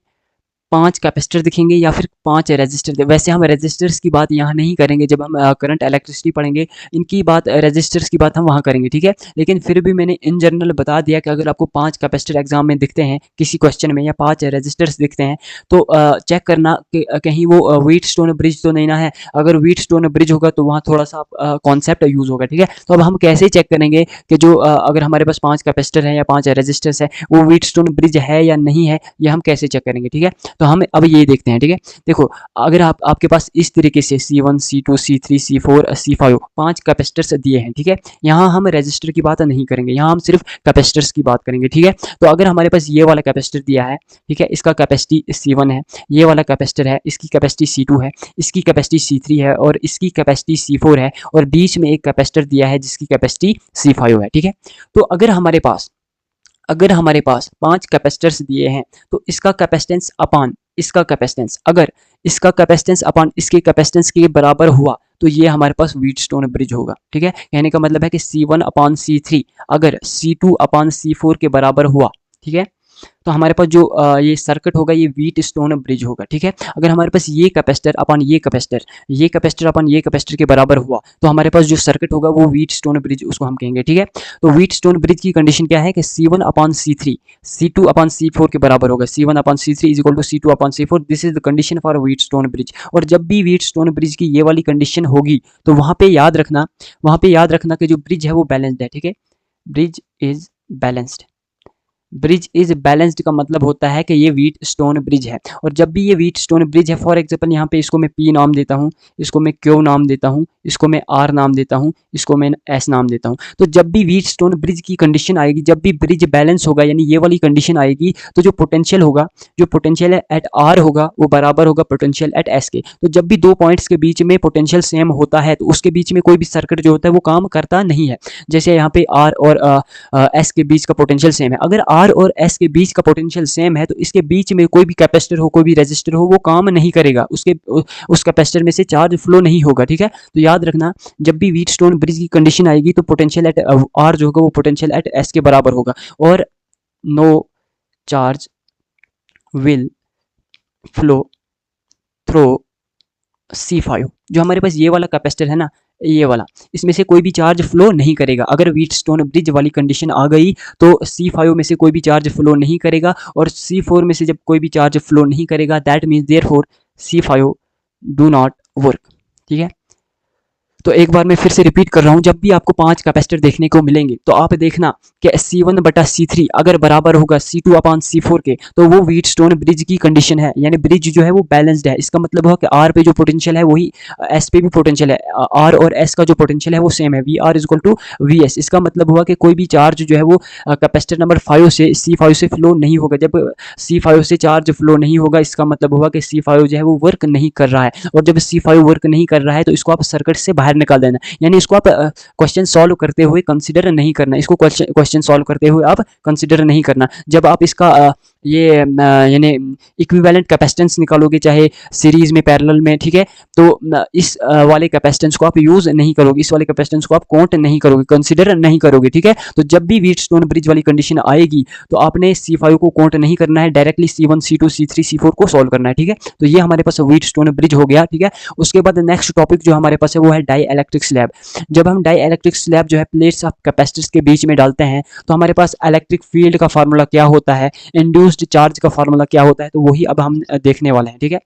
5 capacitor दिखेंगे या फिर 5 resistor, वैसे हम रेजिस्टर्स की बात यहाँ नहीं करेंगे, जब हम करंट इलेक्ट्रिसिटी पढ़ेंगे इनकी बात, रेजिस्टर्स की बात हम वहाँ करेंगे, ठीक है। लेकिन फिर भी मैंने इन जनरल बता दिया कि अगर आपको 5 कैपेसिटर एग्जाम में दिखते हैं किसी क्वेश्चन में, या 5 रेजिस्टर्स दिखते हैं, तो चेक करना कि कहीं वो व्हीटस्टोन ब्रिज तो नहीं ना है। अगर व्हीटस्टोन ब्रिज होगा तो वहाँ थोड़ा सा कॉन्सेप्ट यूज होगा, ठीक है। तो अब हम कैसे चेक करेंगे कि जो अगर हमारे पास 5 कैपेसिटर है या 5 रेजिस्टर्स है, वो व्हीटस्टोन ब्रिज है या नहीं है, ये हम कैसे चेक करेंगे, ठीक है। तो हम अब ये देखते हैं, ठीक है। देखो, अगर आपके पास इस तरीके से C1 C2 C3 C4 C5 5 capacitors दिए हैं, ठीक है, यहाँ हम रेजिस्टर की बात नहीं करेंगे, यहाँ हम सिर्फ कैपेसिटर्स की बात करेंगे, ठीक है। तो अगर हमारे पास ये वाला कैपेसिटर दिया है, ठीक है, इसका कैपेसिटी C1 है, ये वाला कैपेसिटर है, इसकी कैपेसिटी C2 है, इसकी कैपेसिटी C3 है और इसकी कैपेसिटी C4 है, और बीच में एक कैपेसिटर दिया है जिसकी कैपेसिटी C5 है, ठीक है। तो अगर हमारे पास 5 कैपेसिटर्स दिए हैं, तो इसका कैपेसिटेंस अपान इसका कैपेसिटेंस, अगर इसका कैपेसिटेंस अपान इसके कैपेसिटेंस के बराबर हुआ तो ये हमारे पास व्हीटस्टोन ब्रिज होगा, ठीक है। कहने का मतलब है कि C1 अपान C3 अगर C2 अपान C4 के बराबर हुआ, ठीक है, तो हमारे पास जो ये सर्किट होगा ये व्हीटस्टोन ब्रिज होगा, ठीक है। अगर हमारे पास ये कैपेसिटर अपन ये कैपेसिटर अपन ये कैपेसिटर के बराबर हुआ तो हमारे पास जो सर्किट होगा वो व्हीटस्टोन ब्रिज उसको हम कहेंगे, ठीक है। तो व्हीटस्टोन ब्रिज की कंडीशन क्या है कि C1 upon C3 C2 upon C4 के बराबर होगा, C1 upon C3 is equal to C2 upon C4, this is the condition for Wheatstone bridge. और जब भी व्हीटस्टोन ब्रिज की ये वाली कंडीशन होगी तो वहाँ पे याद रखना कि जो ब्रिज है वो बैलेंस्ड है, ठीक है। Bridge is balanced, bridge is balanced का मतलब होता है कि ये व्हीटस्टोन ब्रिज है। और जब भी ये व्हीटस्टोन ब्रिज है, फॉर एग्जांपल यहाँ पे इसको मैं P नाम देता हूँ, इसको मैं Q नाम देता हूँ, इसको मैं R नाम देता हूँ, इसको मैं S नाम देता हूँ। तो जब भी व्हीटस्टोन ब्रिज की कंडीशन आएगी, जब भी ब्रिज बैलेंस होगा, यानी ये वाली कंडीशन आएगी, तो जो पोटेंशियल है एट R होगा वो बराबर होगा पोटेंशियल एट S के। तो जब भी दो पॉइंट्स के बीच में पोटेंशियल सेम होता है तो उसके बीच में कोई भी सर्किट जो होता है वो काम करता नहीं है। जैसे यहाँ पे R और S के बीच का पोटेंशियल सेम है, अगर R और S के बीच का पोटेंशियल सेम है तो इसके बीच में कोई भी कैपेसिटर हो, कोई भी रेजिस्टर हो, वो काम नहीं करेगा, उस कैपेसिटर में से चार्ज फ्लो नहीं होगा, ठीक है। तो याद रखना, जब भी व्हीटस्टोन ब्रिज की कंडीशन आएगी तो पोटेंशियल एट R जो होगा वो पोटेंशियल एट S के बराबर होगा, और no charge will flow through C5। जो हमारे पास ये वाला कैपेसिटर है ना, ये वाला, इसमें से कोई भी चार्ज फ्लो नहीं करेगा। अगर व्हीटस्टोन ब्रिज वाली कंडीशन आ गई तो C5 में से कोई भी चार्ज फ्लो नहीं करेगा, और C4 में से जब कोई भी चार्ज फ्लो नहीं करेगा, that means therefore C5 do not work, ठीक है। तो एक बार मैं फिर से रिपीट कर रहा हूँ, जब भी आपको 5 कैपेसिटर देखने को मिलेंगे तो आप देखना कि C1 बटा C3 अगर बराबर होगा C2 अपान C4 के, तो वो व्हीटस्टोन ब्रिज की कंडीशन है, यानी ब्रिज जो है वो बैलेंस्ड है। इसका मतलब हुआ कि R पे जो पोटेंशियल है वही S पे भी पोटेंशियल है, R और S का जो पोटेंशियल है वो सेम है, VR is equal to VS। इसका मतलब हुआ कि कोई भी चार्ज जो है वो कैपेसिटर नंबर 5 से C5 से फ्लो नहीं होगा। जब C5 से चार्ज फ्लो नहीं होगा, इसका मतलब हुआ कि C5 जो है वो वर्क नहीं कर रहा है, और जब C5 वर्क नहीं कर रहा है तो इसको आप सर्किट से बाहर निकाल देना, यानी इसको आप क्वेश्चन सॉल्व करते हुए कंसीडर नहीं करना, इसको क्वेश्चन सॉल्व करते हुए आप कंसीडर नहीं करना। जब आप इसका ये यानी इक्विवेलेंट कैपेसिटेंस निकालोगे, चाहे सीरीज में, पैरेलल में, ठीक है। तो इस वाले कैपेसिटेंस को आप यूज नहीं करोगे, इस वाले कैपेसिटेंस को आप काउंट नहीं करोगे, कंसीडर नहीं करोगे, ठीक है। तो जब भी व्हीटस्टोन ब्रिज वाली कंडीशन आएगी तो आपने C5 को काउंट नहीं करना है, directly C1 C2 C3 C4 को सॉल्व करना है, ठीक है। तो ये हमारे पास व्हीटस्टोन ब्रिज हो गया, ठीक है। उसके बाद नेक्स्ट टॉपिक जो हमारे पास है वो है डाई इलेक्ट्रिक स्लैब। जब हम डाई इलेक्ट्रिक स्लैब जो है प्लेट्स ऑफ कैपेसिटर्स के बीच में डालते हैं तो हमारे पास इलेक्ट्रिक फील्ड का फार्मूला क्या होता है, इंड्यूस्ड चार्ज का फार्मूला क्या होता है, तो वही अब हम देखने वाले हैं, ठीक है।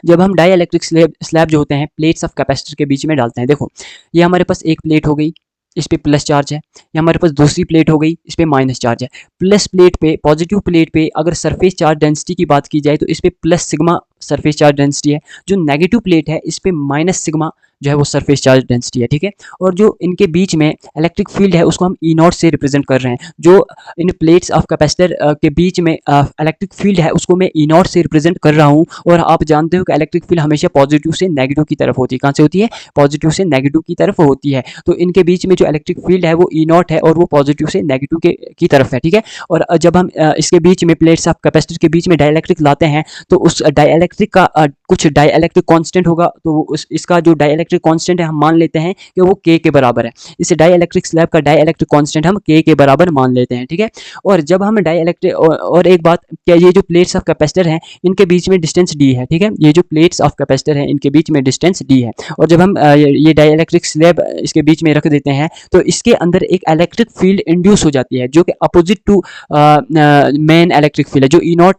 जब हम डाई इलेक्ट्रिक स्लैब जो होते हैं प्लेट्स ऑफ कैपेसिटर के बीच में डालते हैं, देखो ये हमारे पास एक प्लेट हो गई, इस पे प्लस चार्ज है, ये हमारे पास दूसरी प्लेट हो गई, इस पे माइनस चार्ज है। प्लस प्लेट पे, पॉजिटिव प्लेट पे अगर सरफेस चार्ज डेंसिटी की बात की जाए तो इस पे plus sigma surface charge density है। जो नेगेटिव प्लेट है इस पे माइनस सिग्मा जो है वो सरफेस चार्ज डेंसिटी है, ठीक है। और जो इनके बीच में इलेक्ट्रिक फील्ड है उसको हम ई नॉट से रिप्रेजेंट कर रहे हैं। जो इन प्लेट्स ऑफ कैपेसिटर के बीच में इलेक्ट्रिक फील्ड है उसको मैं ई नॉट से रिप्रेजेंट कर रहा हूँ। और आप जानते हो कि इलेक्ट्रिक फील्ड हमेशा पॉजिटिव से नेगेटिव की तरफ होती है। कहाँ से होती है? पॉजिटिव से नेगेटिव की तरफ होती है। तो इनके बीच में जो इलेक्ट्रिक फील्ड है वो ई नॉट है और वो पॉजिटिव से नेगेटिव की तरफ है, ठीक है। और जब हम इसके बीच में प्लेट्स ऑफ कैपेसिटर के बीच में डाइलेक्ट्रिक लाते हैं तो उस डाइलेक्ट्रिक का कुछ डाइलेक्ट्रिक कांस्टेंट होगा। तो इसका जो डाइलेक्ट्रिक कांस्टेंट है हम मान लेते हैं कि वो K के बराबर है। इस डाइलेक्ट्रिक स्लैब का डाइलेक्ट्रिक कांस्टेंट हम K के बराबर मान लेते हैं, ठीक है। और जब हम डाइलेक्ट्रिक और एक बात, क्या ये जो प्लेट्स ऑफ कैपेसिटर हैं इनके बीच में डिस्टेंस D है, ठीक है। ये जो प्लेट्स ऑफ कैपेसिटर हैं इनके बीच में डिस्टेंस D है। और जब हम ये डाइलेक्ट्रिक स्लैब इसके बीच में रख देते हैं तो इसके अंदर एक इलेक्ट्रिक फील्ड इंड्यूस हो जाती है जो कि opposite to main electric field है। जो E0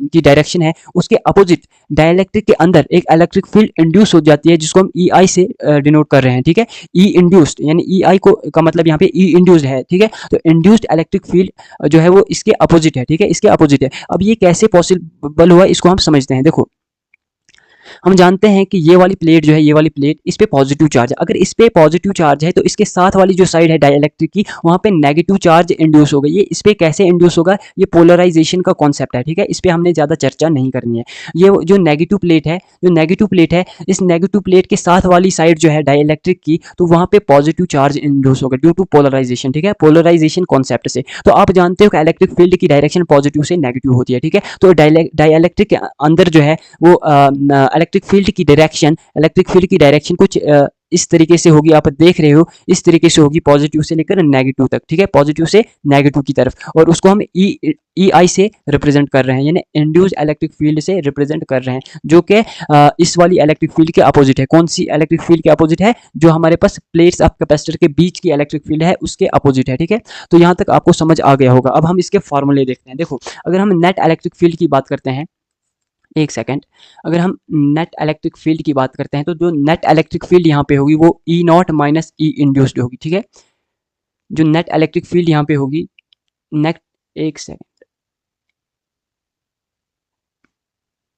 की डायरेक्शन है उसके अपोजिट डाइलेक्ट्रिक के अंदर एक इलेक्ट्रिक फील्ड इंड्यूस हो जाती है जिसको हम EI से डिनोट कर रहे हैं, ठीक है। E इंड्यूस्ड यानी EI को का मतलब यहाँ पे E इंड्यूस्ड है, ठीक है। तो इंड्यूस्ड इलेक्ट्रिक फील्ड जो है वो इसके अपोजिट है, ठीक है, इसके अपोजिट है। अब ये कैसे पॉसिबल हुआ इसको हम समझते हैं। देखो हम जानते हैं कि ये वाली प्लेट जो है, ये वाली प्लेट, इस पे पॉजिटिव चार्ज है। अगर इस पे पॉजिटिव चार्ज है तो इसके साथ वाली जो साइड है डाइलेक्ट्रिक की वहाँ पे नेगेटिव चार्ज इंड्यूस होगा। ये इस पे कैसे इंड्यूस होगा? ये पोलराइजेशन का कॉन्सेप्ट है, ठीक है। इस पे हमने ज़्यादा चर्चा नहीं करनी है। ये जो नेगेटिव प्लेट है, इस नेगेटिव प्लेट के साथ वाली साइड जो है डाइलेक्ट्रिक की, तो वहाँ पे पॉजिटिव चार्ज इंड्यूस होगा ड्यू टू पोलराइजेशन, ठीक है, पोलराइजेशन कॉन्सेप्ट से। तो आप जानते हो कि इलेक्ट्रिक फील्ड की डायरेक्शन पॉजिटिव से नेगेटिव होती है, ठीक है। तो डाइलेक्ट्रिक के अंदर जो है वो इलेक्ट्रिक फील्ड की डायरेक्शन कुछ इस तरीके से होगी, आप देख रहे हो, इस तरीके से होगी, पॉजिटिव से लेकर नेगेटिव तक, ठीक है, पॉजिटिव से नेगेटिव की तरफ। और उसको हम EI से रिप्रेजेंट कर रहे हैं, यानी इंड्यूस्ड इलेक्ट्रिक फील्ड से रिप्रेजेंट कर रहे हैं, जो कि इस वाली इलेक्ट्रिक फील्ड के अपोजिट है। कौन सी इलेक्ट्रिक फील्ड के अपोजिट है? जो हमारे पास प्लेट्स ऑफ कैपेसिटर के बीच की इलेक्ट्रिक फील्ड है उसके अपोजिट है, ठीक है। तो यहाँ तक आपको समझ आ गया होगा। अब हम इसके फॉर्मूले देखते हैं। देखो अगर हम नेट इलेक्ट्रिक फील्ड की बात करते हैं, एक सेकेंड, अगर हम नेट इलेक्ट्रिक फील्ड की बात करते हैं तो जो नेट इलेक्ट्रिक फील्ड यहाँ पे होगी वो E0 माइनस E इंड्यूस्ड होगी, ठीक है। जो नेट इलेक्ट्रिक फील्ड यहाँ पे होगी, नेट, एक सेकेंड,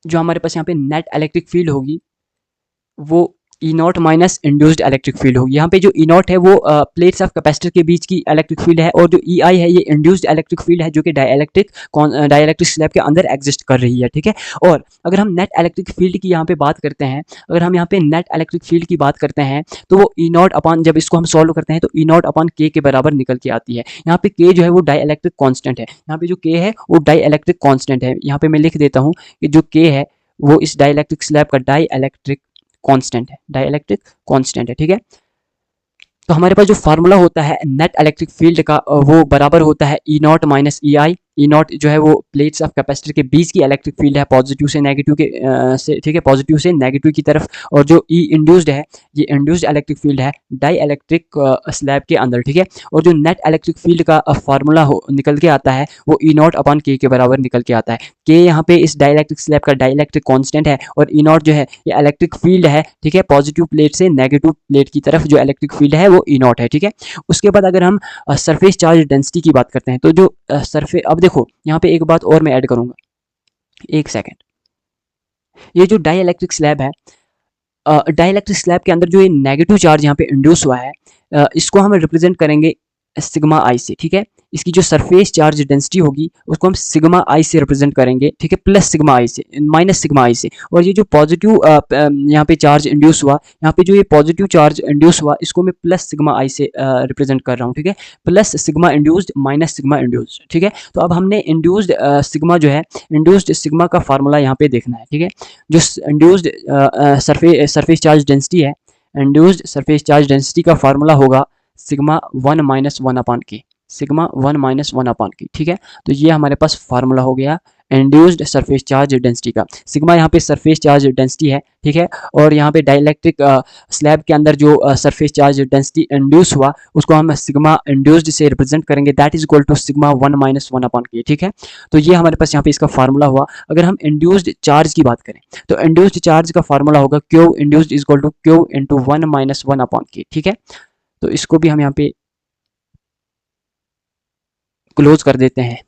जो हमारे पास यहाँ पे नेट इलेक्ट्रिक फील्ड होगी वो E0 minus induced electric field होगी। यहाँ पे जो E0 है वो प्लेट्स ऑफ कैपेसिटर के बीच की इलेक्ट्रिक फील्ड है और जो EI है ये इंड्यूस्ड इलेक्ट्रिक फील्ड है जो कि डाइलेक्ट्रिक स्लैब के अंदर एग्जिस्ट कर रही है, ठीक है। और अगर हम नेट इलेक्ट्रिक फील्ड की यहाँ पे बात करते हैं, अगर हम यहाँ पे नेट इलेक्ट्रिक फील्ड की बात करते हैं तो वो E0 अपॉन, जब इसको हम सॉल्व करते हैं तो E0 अपॉन K के बराबर निकल के आती है। यहाँ पे K जो है वो डाइलेक्ट्रिक कॉन्स्टेंट है, यहाँ पे जो K है वो डाइलेक्ट्रिक कॉन्स्टेंट है। यहाँ पे मैं लिख देता हूँ कि जो K है वो इस डाइलेक्ट्रिक स्लैब का डाइलेक्ट्रिक कांस्टेंट है, ठीक है। तो हमारे पास जो फार्मूला होता है नेट इलेक्ट्रिक फील्ड का वो बराबर होता है E0 माइनस EI। E0 जो है वो प्लेट्स ऑफ कैपेसिटर के बीच की इलेक्ट्रिक फील्ड है, पॉजिटिव से नेगेटिव के से, ठीक है, पॉजिटिव से नेगेटिव की तरफ। और जो E इंड्यूस्ड है ये इंड्यूस्ड इलेक्ट्रिक फील्ड है डाई इलेक्ट्रिक स्लैब के अंदर, ठीक है। और जो नेट इलेक्ट्रिक फील्ड का फार्मूला निकल के आता है वो E0 अपॉन K के बराबर निकल के आता है। K यहाँ पे इस डाइलेक्ट्रिक स्लैब का डाइलेक्ट्रिक कांस्टेंट है और E0 जो है ये इलेक्ट्रिक फील्ड है, ठीक है, पॉजिटिव प्लेट से नेगेटिव प्लेट की तरफ जो इलेक्ट्रिक फील्ड है वो E0 है, ठीक है। उसके बाद अगर हम सरफेस चार्ज डेंसिटी की बात करते हैं तो जो सरफेस, अब देखो यहाँ पे एक बात और मैं ऐड करूंगा, एक सेकेंड, ये जो डाई इलेक्ट्रिक स्लैब है, डाइलेक्ट्रिक स्लैब के अंदर जो ये नेगेटिव चार्ज यहाँ पे इंड्यूस हुआ है इसको हम रिप्रेजेंट करेंगे सिग्मा आई से, ठीक है। इसकी जो सरफेस चार्ज डेंसिटी होगी उसको हम सिग्मा आई से रिप्रेजेंट करेंगे, ठीक है, प्लस सिग्मा आई से, माइनस सिग्मा आई से। और ये जो पॉजिटिव यहाँ पे चार्ज इंड्यूस हुआ, यहाँ पे जो ये पॉजिटिव चार्ज इंड्यूस हुआ इसको मैं प्लस सिग्मा आई से रिप्रेजेंट कर रहा हूँ, ठीक है, plus sigma induced minus sigma induced, ठीक है। तो अब हमने इंड्यूस्ड सिग्मा जो है, इंड्यूस्ड सिग्मा का फार्मूला यहाँ पे देखना है, ठीक है। जो इंड्यूस्ड सरफेस चार्ज डेंसिटी है, इंड्यूस्ड सरफेस चार्ज डेंसिटी का फार्मूला होगा सिग्मा 1 माइनस 1 अपॉन के, सिग्मा 1 माइनस 1 अपॉन के, ठीक है। तो ये हमारे पास फार्मूला हो गया इंड्यूस्ड सरफेस चार्ज डेंसिटी का। सिग्मा यहाँ पे सरफेस चार्ज डेंसिटी है, ठीक है, और यहाँ पे डाइलेक्ट्रिक स्लैब के अंदर जो सरफेस चार्ज डेंसिटी इंड्यूस हुआ उसको हम सिग्मा इंड्यूस्ड से रिप्रेजेंट करेंगे, that is equal to sigma 1 minus 1 upon K, ठीक है। तो ये हमारे पास यहाँ पे इसका फार्मूला हुआ। अगर हम इंड्यूस्ड चार्ज की बात करें तो इंड्यूस्ड चार्ज का फार्मूला होगा Q induced is equal to Q into 1 minus 1 upon K, ठीक है। तो इसको भी हम यहाँ पे क्लोज कर देते हैं।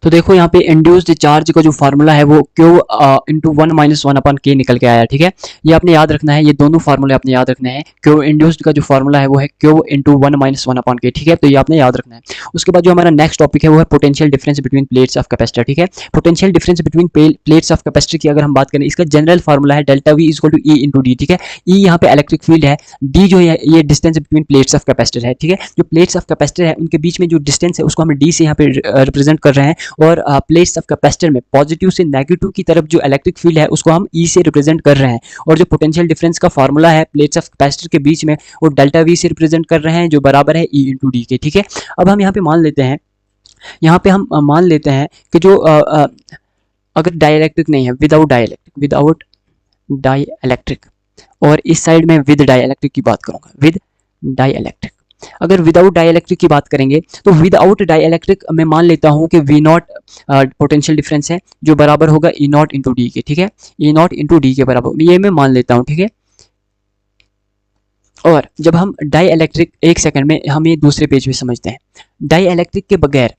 तो देखो यहाँ पे इंड्यूस्ड चार्ज का जो फार्मूला है वो Q इंटू 1 माइनस 1 अपॉन के निकल के आया, ठीक है। ये आपने याद रखना है, ये दोनों फार्मूले आपने याद रखने हैं। Q इंड्यूस्ड का जो फार्मूला है वो है Q into 1 minus 1 upon K, ठीक है। तो ये आपने याद रखना है। उसके बाद जो हमारा नेक्स्ट टॉपिक है वो है potential difference between plates of capacitor, ठीक है। Potential difference between plates of capacitor की अगर हम बात करें, इसका जनरल फार्मूला है delta V is equal to E into D, ठीक है। E यहाँ पे इलेक्ट्रिक फील्ड है, D जो है ये distance between plates of capacitor है, ठीक है। जो प्लेट्स ऑफ कैपेसिटर है उनके बीच में जो डिस्टेंस है उसको हम D से यहाँ पे रिप्रेजेंट कर रहे हैं, और प्लेट्स ऑफ कैपेसिटर में पॉजिटिव से नेगेटिव की तरफ जो इलेक्ट्रिक फील्ड है उसको हम E से रिप्रेजेंट कर रहे हैं। और जो पोटेंशियल डिफरेंस का फार्मूला है प्लेट्स ऑफ कैपेसिटर के बीच में वो डेल्टा V से रिप्रेजेंट कर रहे हैं, जो बराबर है E इंटू डी के, ठीक है। अब हम यहाँ पे मान लेते हैं, यहाँ पे हम मान लेते हैं कि जो अगर डाइइलेक्ट्रिक नहीं है, विदाउट डाइइलेक्ट्रिक, और इस साइड में विद डाइइलेक्ट्रिक की बात करूंगा, विद डाइइलेक्ट्रिक। अगर विदाउट डाइइलेक्ट्रिक की बात करेंगे तो विदाउट डाइइलेक्ट्रिक मैं मान लेता हूं कि V नॉट पोटेंशियल डिफरेंस है जो बराबर होगा E नॉट इंटू डी के, ठीक है। E नॉट इंटू डी के बराबर ये मैं मान लेता हूं, ठीक है। और जब हम डाइइलेक्ट्रिक, एक सेकंड में हम ये दूसरे पेज पे समझते हैं, डाइइलेक्ट्रिक के बगैर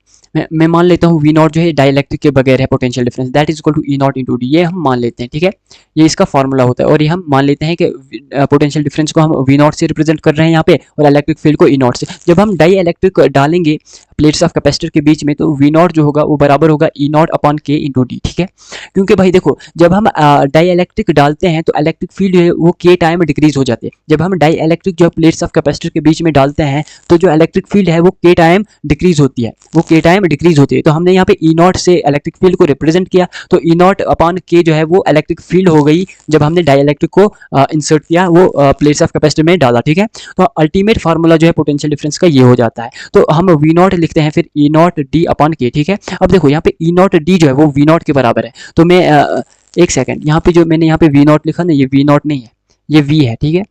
मैं मान लेता हूँ V नॉट जो है डाइइलेक्ट्रिक के बगैर है potential difference, that is equal to E not into D, ये हम मान लेते हैं, ठीक है। ये इसका फॉर्मूला होता है। और ये हम मान लेते हैं कि पोटेंशियल डिफरेंस को हम V नॉट से रिप्रेजेंट कर रहे हैं यहाँ पे, और इलेक्ट्रिक फील्ड को E नॉट से। जब हम डाइइलेक्ट्रिक डालेंगे प्लेट्स ऑफ कैपेसिटर के बीच में तो V नॉट जो होगा वो बराबर होगा E नॉट अपॉन के इंटू डी, ठीक है। क्योंकि भाई देखो, जब हम डाइइलेक्ट्रिक डालते हैं तो इलेक्ट्रिक फील्ड जो है वो के टाइम डिक्रीज हो जाती है। जब हम डाइइलेक्ट्रिक जो प्लेट्स ऑफ कैपेसिटर के बीच में डालते हैं तो जो इलेक्ट्रिक फील्ड है वो के टाइम डिक्रीज होती है, वो के टाइम डिक्रीज होती है। तो हमने यहाँ पे E नॉट से इलेक्ट्रिक फील्ड को रिप्रेजेंट किया, तो E नॉट अपॉन के जो है वो इलेक्ट्रिक फील्ड हो गई जब हमने डाइइलेक्ट्रिक को इंसर्ट किया, वो प्लेट्स ऑफ कैपेसिटर में डाला, ठीक है। तो अल्टीमेट फार्मूला जो है पोटेंशियल डिफरेंस का ये हो जाता है। तो हम V नॉट लिखते हैं फिर E not D upon K, ठीक है। अब देखो यहाँ पे E नॉट डी जो है वो V नॉट के बराबर है। तो मैं एक सेकंड, यहाँ पे जो मैंने यहाँ पे V नॉट लिखा ना, ये V नॉट नहीं है, ये V है, ठीक है।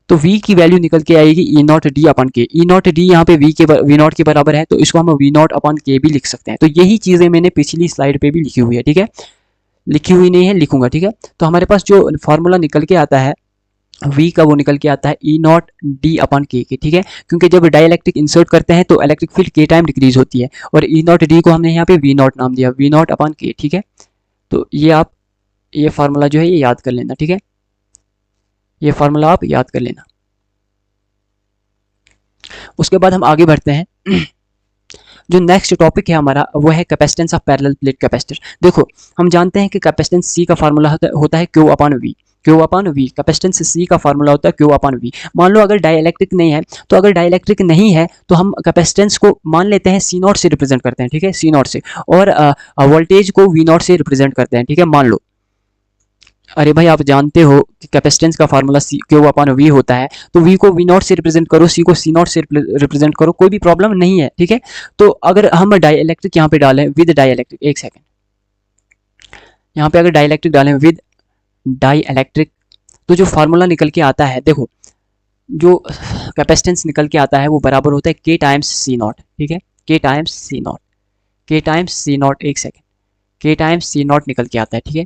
तो V की वैल्यू निकल के आएगी E नॉट डी अपॉन के। E नॉट डी यहाँ पे V नॉट के बराबर है, तो इसको हम V नॉट अपॉन के भी लिख सकते हैं। तो यही चीज़ें मैंने पिछली स्लाइड पे भी लिखी हुई है, ठीक है। लिखी हुई नहीं है, लिखूंगा, ठीक है। तो हमारे पास जो फॉर्मूला निकल के आता है V का, वो निकल के आता है E not D upon K, ठीक है। क्योंकि जब डाइइलेक्ट्रिक इंसर्ट करते हैं तो इलेक्ट्रिक फील्ड के टाइम डिक्रीज होती है, और E नॉट डी को हमने यहाँ पे V नॉट नाम दिया, V नॉट अपॉन के, ठीक है। तो ये आप ये फार्मूला जो है ये याद कर लेना, ठीक है। ये फार्मूला आप याद कर लेना। उसके बाद हम आगे बढ़ते हैं। जो नेक्स्ट टॉपिक है हमारा वो है capacitance of parallel plate capacitor. देखो, हम जानते हैं कि कैपेसिटेंस C का फार्मूला होता है Q upon V, Q upon V। Capacitance C का फार्मूला होता है Q अपॉन V। मान लो अगर डाइइलेक्ट्रिक नहीं है, तो अगर डाइइलेक्ट्रिक नहीं है तो हम कैपेसिटेंस को मान लेते हैं C नॉट से रिप्रेजेंट करते हैं, ठीक है, C नॉट से, और वोल्टेज को V नॉट से रिप्रेजेंट करते हैं, ठीक है। मान लो, अरे भाई आप जानते हो कि कैपेसिटेंस का फार्मूला Q अपॉन V होता है, तो V को V नॉट से रिप्रेजेंट करो, C को C नॉट से रिप्रेजेंट करो, कोई भी प्रॉब्लम नहीं है, ठीक है। तो अगर हम डाइइलेक्ट्रिक यहाँ पे डालें विद डाइइलेक्ट्रिक, एक सेकेंड, यहाँ पे अगर डाइइलेक्ट्रिक डालें विद डाइइलेक्ट्रिक, तो जो फार्मूला निकल के आता है, देखो जो कैपेसिटेंस निकल के आता है वो बराबर होता है K टाइम्स C नॉट, ठीक है, K times C naught, K times C naught, एक second, K times C naught निकल के आता है, ठीक है।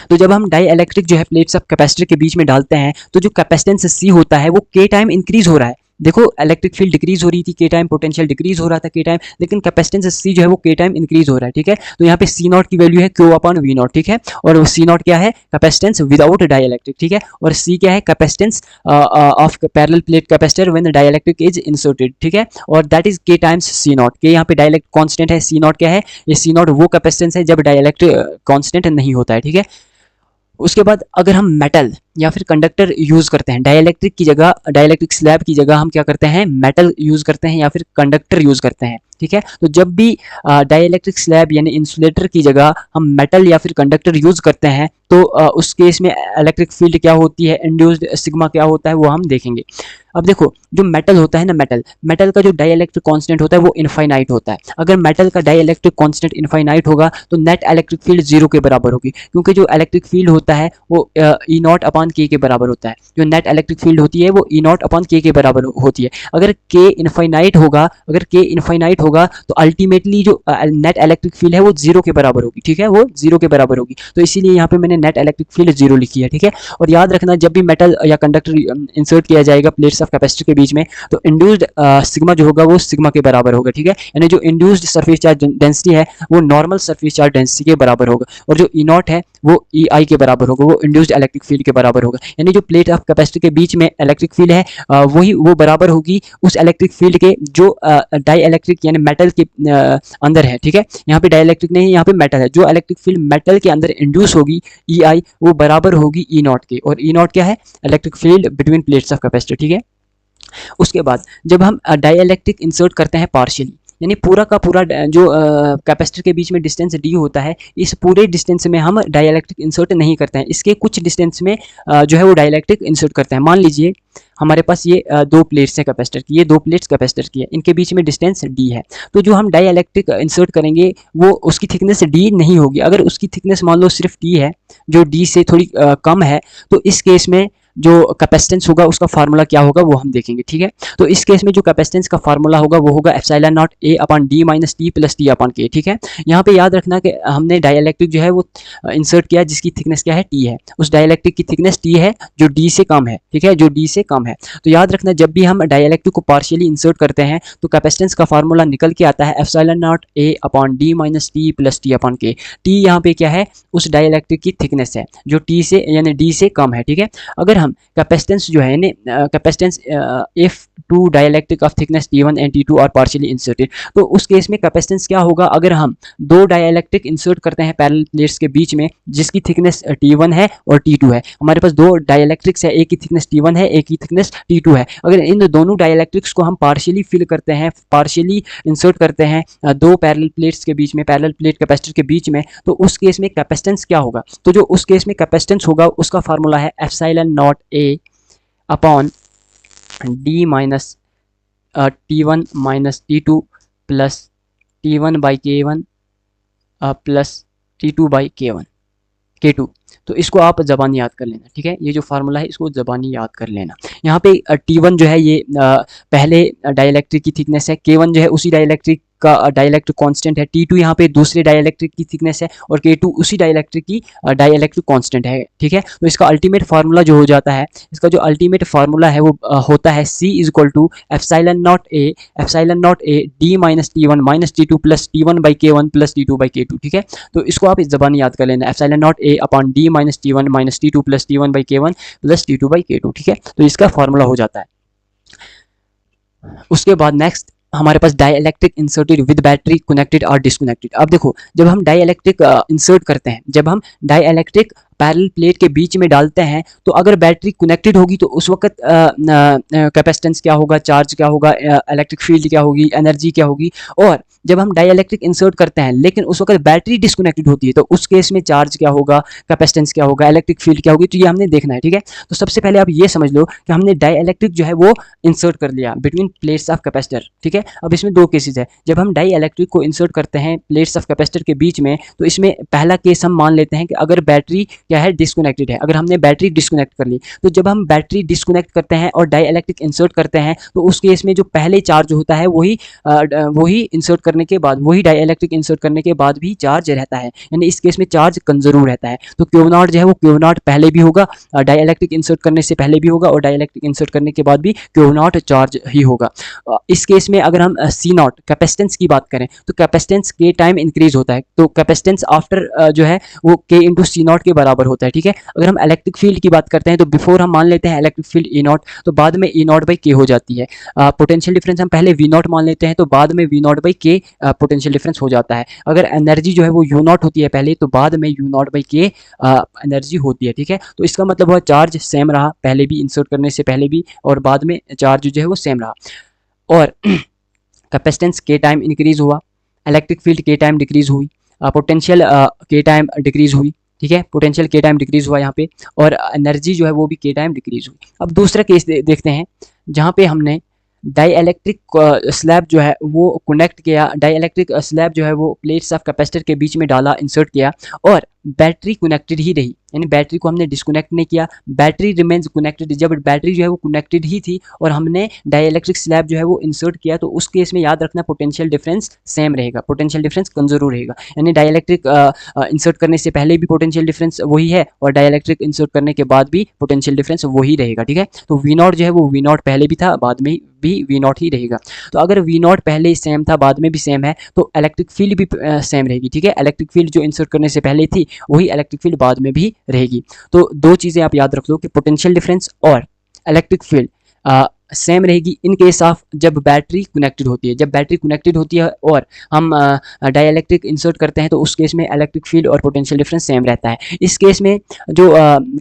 तो जब हम डाइइलेक्ट्रिक जो है प्लेट्स ऑफ कैपेसिटर के बीच में डालते हैं तो जो कैपेसिटेंस C होता है वो K टाइम इंक्रीज हो रहा है, देखो इलेक्ट्रिक फील्ड डिक्रीज हो रही थी के टाइम, पोटेंशियल डिक्रीज हो रहा था के टाइम, लेकिन कैपेसिटेंस सी जो है वो के टाइम इंक्रीज हो रहा है, ठीक है। तो यहाँ पे सी नॉट की वैल्यू है क्यू अपॉन वी नॉट, ठीक है। और सी नॉट क्या है, कैपेसिटेंस विदाउट डाइइलेक्ट्रिक, ठीक है। और सी क्या है, capacitance of parallel plate capacitor when dielectric is inserted, ठीक है। और दैट इज के टाइम्स सी नॉट, के यहाँ पे डाइइलेक्ट्रिक कांस्टेंट है, सी नॉट क्या है, ये सी नॉट वो कैपेसिटेंस है जब डाइइलेक्ट्रिक कांस्टेंट नहीं होता है, ठीक है। उसके बाद अगर हम मेटल या फिर कंडक्टर यूज करते हैं, डाइइलेक्ट्रिक की जगह, डाइइलेक्ट्रिक स्लैब की जगह हम क्या करते हैं, मेटल यूज करते हैं या फिर कंडक्टर यूज करते हैं, ठीक है। तो जब भी डाइइलेक्ट्रिक स्लैब यानी इंसुलेटर की जगह हम मेटल या फिर कंडक्टर यूज करते हैं तो उस केस में इलेक्ट्रिक फील्ड क्या होती है, इंड्यूस्ड सिग्मा क्या होता है, वो हम देखेंगे। अब देखो जो मेटल होता है ना, मेटल का जो डाइइलेक्ट्रिक कांस्टेंट होता है वो इनफाइनाइट होता है। अगर मेटल का डाइइलेक्ट्रिक कांस्टेंट इनफाइनाइट होगा तो नेट इलेक्ट्रिक फील्ड जीरो के बराबर होगी, क्योंकि जो इलेक्ट्रिक फील्ड होता है वो ई नॉट अपॉन के बराबर होता है। जो नेट इलेक्ट्रिक फील्ड होती है वो ई नॉट अपॉन के बराबर होती है। अगर के इनफाइनाइट होगा, तो अल्टीमेटली जो नेट इलेक्ट्रिक फील्ड है वो जीरो के बराबर होगी, ठीक है, वो जीरो के बराबर होगी। तो इसीलिए यहाँ पे मैंने नेट इलेक्ट्रिक फील्ड जीरो लिखी है, ठीक है। और याद रखना जब भी मेटल या कंडक्टर इंसर्ट किया जाएगा प्लेट्स ऑफ कैपेसिटर के बीच में, तो इंड्यूस्ड सिग्मा जो होगा वो सिग्मा के बराबर होगा, ठीक है। यानी जो इंड्यूस्ड सरफेस चार्ज डेंसिटी है वो नॉर्मल सरफेस चार्ज डेंसिटी के बराबर होगा, और जो ई नॉट है वो ई आई के बराबर होगा, वो इंड्यूस्ड इलेक्ट्रिक फील्ड के बराबर होगा। यानी जो प्लेट ऑफ कैपेसिटर के बीच में इलेक्ट्रिक फील्ड है वही वो बराबर होगी उस इलेक्ट्रिक फील्ड के जो डाई इलेक्ट्रिक यानी मेटल के अंदर है, ठीक है। यहाँ पे डाई इलेक्ट्रिक नहीं है, यहाँ पे मेटल है। जो इलेक्ट्रिक फील्ड मेटल के अंदर इंड्यूस होगी ई आई, वो बराबर होगी ई नॉट के, और ई नॉट क्या है, electric field between plates of capacitor, ठीक है। उसके बाद जब हम डाइइलेक्ट्रिक इंसर्ट करते हैं पार्शियली, यानी पूरा का पूरा जो कैपेसिटर के बीच में डिस्टेंस डी होता है, इस पूरे डिस्टेंस में हम डाइइलेक्ट्रिक इंसर्ट नहीं करते हैं, इसके कुछ डिस्टेंस में जो है वो डाइइलेक्ट्रिक इंसर्ट करते हैं। मान लीजिए हमारे पास ये दो प्लेट्स है कैपेसिटर की, ये दो प्लेट्स कैपेसिटर की है, इनके बीच में डिस्टेंस डी है। तो जो हम डाइइलेक्ट्रिक इंसर्ट करेंगे वो उसकी थिकनेस डी नहीं होगी। अगर उसकी थिकनेस मान लो सिर्फ टी है, जो डी से थोड़ी कम है, तो इस केस में जो कैपेसिटेंस होगा उसका फार्मूला क्या होगा वो हम देखेंगे, ठीक है। तो इस केस में जो कैपेसिटेंस का फार्मूला होगा वो होगा epsilon not a upon D minus T plus T upon K, ठीक है। यहाँ पे याद रखना कि हमने डाइइलेक्ट्रिक जो है वो इंसर्ट किया जिसकी थिकनेस क्या है, टी है। उस डाइइलेक्ट्रिक की थिकनेस टी है जो डी से कम है, ठीक है, जो डी से कम है। तो याद रखना जब भी हम डाइइलेक्ट्रिक को पार्शियली इंसर्ट करते हैं तो कैपेसिटेंस का फार्मूला निकल के आता है epsilon not a upon D minus T plus T upon के। टी यहाँ पे क्या है, उस डाइइलेक्ट्रिक की थिकनेस है जो टी से यानी डी से कम है, ठीक है। अगर हम कैपेसिटेंस जो है ने capacitance if two dielectric of thickness T1 and T2 are partially inserted, तो उस केस में कैपेसिटेंस क्या होगा, अगर हम दो डाइइलेक्ट्रिक इंसर्ट करते हैं पैरेलल प्लेट्स के बीच में जिसकी थिकनेस T1 है और T2 है। हमारे पास दो डाइइलेक्ट्रिक्स है, एक की थिकनेस T1 है, एक की थिकनेस T2 है। अगर इन दोनों डाइइलेक्ट्रिक्स को हम पार्शियली फिल करते हैं, पार्शियली इंसर्ट करते हैं दो पैरेलल प्लेट्स के बीच में, पैरेलल प्लेट कैपेसिटर के बीच में, तो उस केस में कैपेसिटेंस क्या होगा, तो जो उस केस में कैपेसिटेंस होगा उसका फार्मूला है epsilon not a upon D minus T1 minus T2 plus T1 by K1 plus T2 by K2। तो इसको आप ज़बानी याद कर लेना, ठीक है। ये जो फार्मूला है इसको ज़बानी याद कर लेना। यहाँ पे T1 जो है ये पहले डाइइलेक्ट्रिक की थिकनेस है, K1 जो है उसी डाइइलेक्ट्रिक का डाइइलेक्ट्रिक कांस्टेंट है, T2 यहाँ पे दूसरे डाइइलेक्ट्रिक की थिकनेस है और K2 उसी डाइइलेक्ट्रिक की डाइइलेक्ट्रिक कांस्टेंट है, ठीक है। तो इसका अल्टीमेट फार्मूला जो हो जाता है, इसका जो अल्टीमेट फार्मूला है वो होता है C is equal to epsilon not A D minus T1 minus T2 plus T1 by K1 plus T2 by K2, ठीक है। तो इसको आप इस ज़बानी याद कर लेना, epsilon not a upon D minus T1 minus T2 plus T1 by K1 plus T2 by K2, ठीक है। तो इसका फार्मूला हो जाता है। उसके बाद नेक्स्ट हमारे पास dielectric inserted with battery connected और डिस्कनेक्टेड। अब देखो जब हम डाइइलेक्ट्रिक इंसर्ट करते हैं, जब हम डाइइलेक्ट्रिक पैरेलल प्लेट के बीच में डालते हैं, तो अगर बैटरी कनेक्टेड होगी तो उस वक्त कैपेसिटेंस क्या होगा, चार्ज क्या होगा, इलेक्ट्रिक फील्ड क्या होगी, एनर्जी क्या होगी। और जब हम डाइइलेक्ट्रिक इंसर्ट करते हैं लेकिन उस वक्त बैटरी डिस्कनेक्टेड होती है तो उस केस में चार्ज क्या होगा, कैपेसिटेंस क्या होगा, इलेक्ट्रिक फील्ड क्या होगी, तो ये हमने देखना है, ठीक है। तो सबसे पहले आप ये समझ लो कि हमने डाइइलेक्ट्रिक जो है वो इंसर्ट कर लिया बिटवीन प्लेट्स ऑफ कैपेसिटर, ठीक है। अब इसमें दो केसेस है, जब हम डाइइलेक्ट्रिक को इंसर्ट करते हैं प्लेट्स ऑफ कैपेसिटर के बीच में, तो इसमें पहला केस हम मान लेते हैं कि अगर बैटरी क्या है, डिस्कनेक्टेड है। अगर हमने बैटरी डिस्कनेक्ट कर ली, तो जब हम बैटरी डिस्कनेक्ट करते हैं और डाइइलेक्ट्रिक इंसर्ट करते हैं तो उस केस में जो पहले चार्ज होता है वही इंसर्ट करने के बाद, वही डाई इलेक्ट्रिक इंसर्ट करने के बाद भी चार्ज रहता है, यानी इस केस में चार्ज कंजर्व रहता है। तो Q0 जो है वो Q0 पहले भी होगा, डाई इलेक्ट्रिक इंसर्ट करने से पहले भी होगा, और डाई इलेक्ट्रिक इंसर्ट करने के बाद भी Q0 चार्ज ही होगा। इस केस में अगर हम C0 कैपेसिटेंस की बात करें तो कैपेसिटेंस के टाइम इंक्रीज होता है, तो कैपेसिटेंस आफ्टर जो है वो K इंटू C0 के बराबर होता है, ठीक है। अगर हम इलेक्ट्रिक फील्ड की बात करते हैं तो बिफोर हम मान लेते हैं इलेक्ट्रिक फील्ड E0, तो बाद में E0 बाई K हो जाती है। पोटेंशियल डिफरेंस हम पहले V0 मान लेते हैं तो बाद में V0 by K potential difference हो जाता है। अगर एनर्जी जो है वो U0 होती है पहले, तो बाद में U0 बाई K एनर्जी होती है, ठीक है। तो इसका मतलब हुआ चार्ज सेम रहा, पहले भी इंसर्ट करने से पहले भी और बाद में चार्ज जो है वो सेम रहा। और कैपेसिटेंस के टाइम इंक्रीज हुआ, इलेक्ट्रिक फील्ड के टाइम डिक्रीज हुई, पोटेंशियल के टाइम डिक्रीज हुई, ठीक है। पोटेंशियल के टाइम डिक्रीज हुआ यहाँ पे, और एनर्जी जो है वो भी के टाइम डिक्रीज हुई। अब दूसरा केस देखते हैं जहाँ पे हमने डाई इलेक्ट्रिक स्लैब जो है वो कनेक्ट किया, डाई इलेक्ट्रिक स्लैब जो है वो प्लेट्स ऑफ कैपेसिटर के बीच में डाला, इंसर्ट किया, और बैटरी कनेक्टेड ही रही, यानी बैटरी को हमने डिस्कनेक्ट नहीं किया, बैटरी रिमेन्स कनेक्टेड। जब बैटरी जो है वो कनेक्टेड ही थी और हमने डाई इलेक्ट्रिक स्लैब जो है वो इंसर्ट किया, तो उस केस में याद रखना पोटेंशियल डिफरेंस सेम रहेगा, पोटेंशियल डिफरेंस कंजर्व रहेगा, यानी डाई इलेक्ट्रिक इंसर्ट करने से पहले भी पोटेंशियल डिफरेंस वही है और डाई इलेक्ट्रिक इंसर्ट करने के बाद भी पोटेंशियल डिफरेंस वही रहेगा, ठीक है। तो V0 जो है वो V0 पहले भी था, बाद में भी V0 ही रहेगा। तो अगर V0 पहले सेम था, बाद में भी सेम है, तो इलेक्ट्रिक फील्ड भी सेम रहेगी, ठीक है। इलेक्ट्रिक फील्ड जो इंसर्ट करने से पहले थी वही इलेक्ट्रिक फील्ड बाद में भी रहेगी। तो दो चीज़ें आप याद रख लो कि पोटेंशियल डिफरेंस और इलेक्ट्रिक फील्ड सेम रहेगी इन केस ऑफ जब बैटरी कनेक्टेड होती है। जब बैटरी कनेक्टेड होती है और हम डाई इलेक्ट्रिक इंसर्ट करते हैं तो उस केस में इलेक्ट्रिक फील्ड और पोटेंशियल डिफरेंस सेम रहता है। इस केस में जो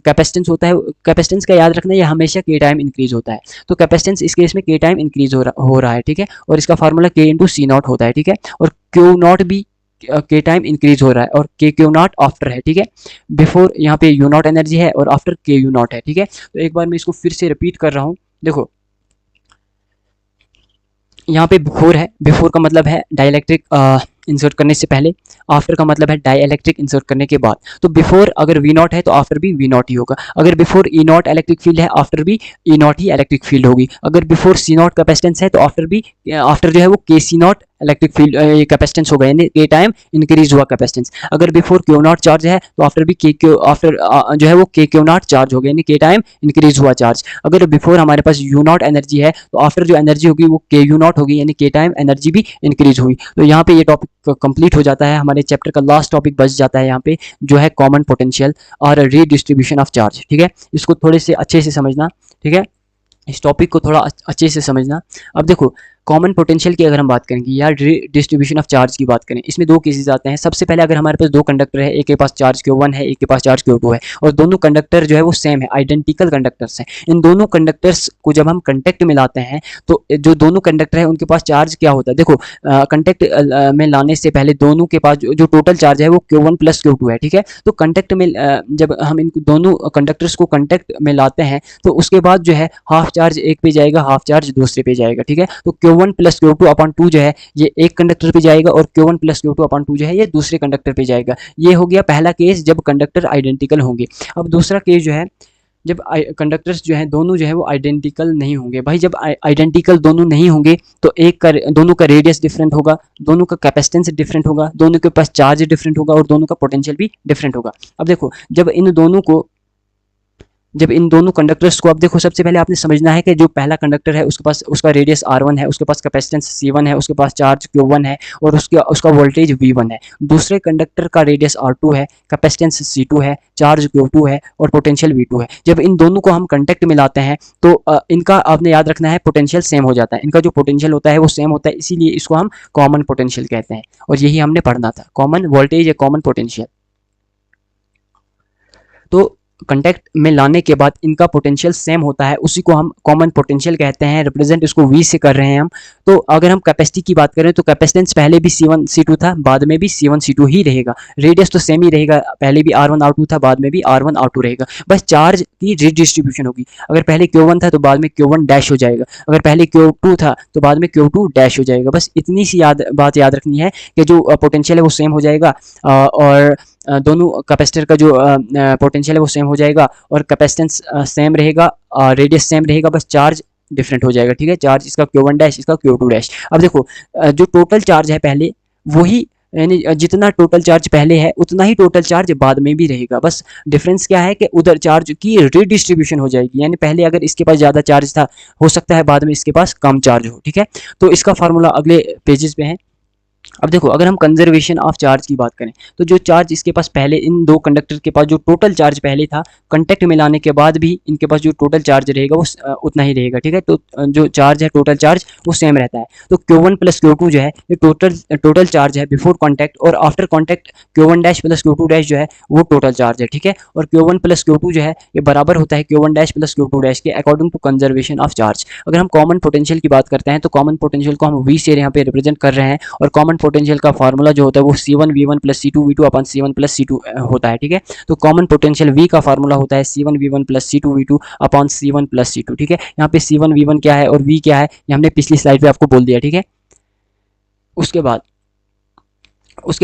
कैपेसिटेंस होता है, कैपेसिटेंस का याद रखना, ये हमेशा के टाइम इंक्रीज होता है। तो कैपेसिटेंस इस केस में के टाइम इंक्रीज हो रहा है, ठीक है। और इसका फार्मूला K इंटू C0 होता है, ठीक है। और Q0 भी के टाइम इंक्रीज हो रहा है और के Q0 आफ्टर है, ठीक है। बिफोर यहाँ पे U0 एनर्जी है और आफ्टर के U0 है, ठीक है। तो एक बार मैं इसको फिर से रिपीट कर रहा हूँ, देखो यहाँ पे बिफोर है, बिफोर का मतलब है डाइलेक्ट्रिक इंसर्ट करने से पहले, आफ्टर का मतलब है डाई इलेक्ट्रिक इंसर्ट करने के बाद। तो बिफोर अगर V0 है तो आफ्टर भी V0 ही होगा। अगर बिफोर E0 इलेक्ट्रिक फील्ड है, आफ्टर भी E0 ही इलेक्ट्रिक फील्ड होगी। अगर बिफोर C0 कैपेसिटेंस है तो आफ्टर जो है वो KC0 इलेक्ट्रिक फील्ड कैपेसिटेंस होगा, यानी के टाइम इंक्रीज हुआ कैपेसिटेंस। अगर बिफोर Q0 चार्ज है तो आफ्टर भी आफ्टर जो है वो Q0 चार्ज होगा, यानी के टाइम इंक्रीज हुआ चार्ज। अगर बिफोर हमारे पास U0 एनर्जी है तो आफ्टर जो एनर्जी होगी वो KU0 होगी, यानी के टाइम एनर्जी भी इंक्रीज हुई। तो यहाँ पे ये टॉपिक कंप्लीट हो जाता है, हमारे चैप्टर का लास्ट टॉपिक बच जाता है यहाँ पे, जो है कॉमन पोटेंशियल और रीडिस्ट्रीब्यूशन ऑफ चार्ज, ठीक है। इसको थोड़े से अच्छे से समझना, ठीक है, इस टॉपिक को थोड़ा अच्छे से समझना। अब देखो कॉमन पोटेंशियल की अगर हम बात करेंगे या डिस्ट्रीब्यूशन ऑफ चार्ज की बात करें, इसमें दो केसेस आते हैं। सबसे पहले अगर हमारे पास दो कंडक्टर है, एक के पास चार्ज Q1 है, एक के पास चार्ज Q2 है, और दोनों कंडक्टर जो है वो सेम है, आइडेंटिकल कंडक्टर्स हैं। इन दोनों कंडक्टर्स को जब हम कंटेक्ट में लाते हैं तो जो दोनों कंडक्टर है उनके पास चार्ज क्या होता है, देखो कंटेक्ट में लाने से पहले दोनों के पास जो टोटल चार्ज है वो Q1 प्लस Q2 है, ठीक है। तो कंटेक्ट में जब हम इन दोनों कंडक्टर्स को कंटेक्ट में लाते हैं तो उसके बाद जो है हाफ चार्ज एक पे जाएगा, हाफ चार्ज दूसरे पे जाएगा, ठीक है। तो Q1 प्लस Q2 अपॉन 2 जो है ये एक कंडक्टर पे जाएगा और Q1 प्लस Q2 अपॉन 2 जो है ये दूसरे कंडक्टर पे जाएगा। ये हो गया पहला केस जब कंडक्टर आइडेंटिकल होंगे। अब दूसरा केस जो है जब कंडक्टर्स जो है दोनों जो है वो आइडेंटिकल नहीं होंगे। भाई जब आइडेंटिकल दोनों नहीं होंगे तो दोनों का रेडियस डिफरेंट होगा, दोनों का कैपेसिटेंस डिफरेंट होगा, दोनों के पास चार्ज डिफरेंट होगा और दोनों का पोटेंशियल भी डिफरेंट होगा। अब देखो जब इन दोनों कंडक्टर्स को, अब देखो सबसे पहले आपने समझना है कि जो पहला कंडक्टर है उसके पास उसका रेडियस R1 है, उसके पास कैपेसिटेंस C1 है, उसके पास चार्ज Q1 है और उसका वोल्टेज V1 है। दूसरे कंडक्टर का रेडियस R2 है, कैपेसिटेंस C2 है, चार्ज Q2 है और पोटेंशियल V2 है। जब इन दोनों को हम कंटेक्ट में लाते हैं तो इनका आपने याद रखना है पोटेंशियल सेम हो जाता है। इनका जो पोटेंशियल होता है वो सेम होता है, इसीलिए इसको हम कॉमन पोटेंशियल कहते हैं और यही हमने पढ़ना था, कॉमन वोल्टेज या कॉमन पोटेंशियल। तो कंटेक्ट में लाने के बाद इनका पोटेंशियल सेम होता है, उसी को हम कॉमन पोटेंशियल कहते हैं। रिप्रेजेंट इसको V से कर रहे हैं हम। तो अगर हम कैपेसिटी की बात करें तो कैपेसिटेंस पहले भी C1 C2 था, बाद में भी C1 C2 ही रहेगा। रेडियस तो सेम ही रहेगा, पहले भी R1 R2 था, बाद में भी R1 R2 रहेगा। बस चार्ज की रिडिस्ट्रीब्यूशन होगी। अगर पहले Q1 था तो बाद में Q1 डैश हो जाएगा, अगर पहले Q2 था तो बाद में Q2 डैश हो जाएगा। बस इतनी सी बात याद रखनी है कि जो पोटेंशियल है वो सेम हो जाएगा और दोनों कैपेसिटर का जो पोटेंशियल है वो सेम हो जाएगा और कैपेसिटेंस सेम रहेगा, रेडियस सेम रहेगा, बस चार्ज डिफरेंट हो जाएगा, ठीक है। चार्ज इसका Q1 डैश, इसका Q2 डैश। अब देखो जो टोटल चार्ज है पहले वही, यानी जितना टोटल चार्ज पहले है उतना ही टोटल चार्ज बाद में भी रहेगा। बस डिफरेंस क्या है कि उधर चार्ज की रीडिस्ट्रीब्यूशन हो जाएगी, यानी पहले अगर इसके पास ज़्यादा चार्ज था, हो सकता है बाद में इसके पास कम चार्ज हो, ठीक है। तो इसका फार्मूला अगले पेजेस पे है। अब देखो अगर हम कंजर्वेशन ऑफ चार्ज की बात करें तो जो चार्ज इसके पास पहले, इन दो कंडक्टर के पास जो टोटल चार्ज पहले था, कांटेक्ट में लाने के बाद भी इनके पास जो टोटल चार्ज रहेगा वो उतना ही रहेगा, ठीक है। तो जो चार्ज है टोटल चार्ज वो सेम रहता है। तो Q1 प्लस Q2 जो है ये टोटल चार्ज है बिफोर कॉन्टैक्ट, और after contact Q1 dash plus Q2 dash जो है वो टोटल चार्ज है, ठीक है। और Q1 प्लस Q2 जो है ये बराबर होता है Q1 dash plus Q2 dash के according to conservation of charge. अगर हम कॉमन पोटेंशियल की बात करते हैं तो कॉमन पोटेंशियल को हम V से यहाँ पे रिप्रेजेंट कर रहे हैं, और कॉमन पोटेंशियल का फार्मूला जो होता है वो C1V1 प्लस C2V2 अपन C1 प्लस C2 होता है, ठीक है। तो कॉमन पोटेंशियल V का फार्मूला होता है C1V1 plus C2V2 upon C1 plus C2, ठीक है। यहाँ पे C1V1 क्या है और V क्या है ये हमने पिछली स्लाइड पे आपको बोल दिया, ठीक है। उसके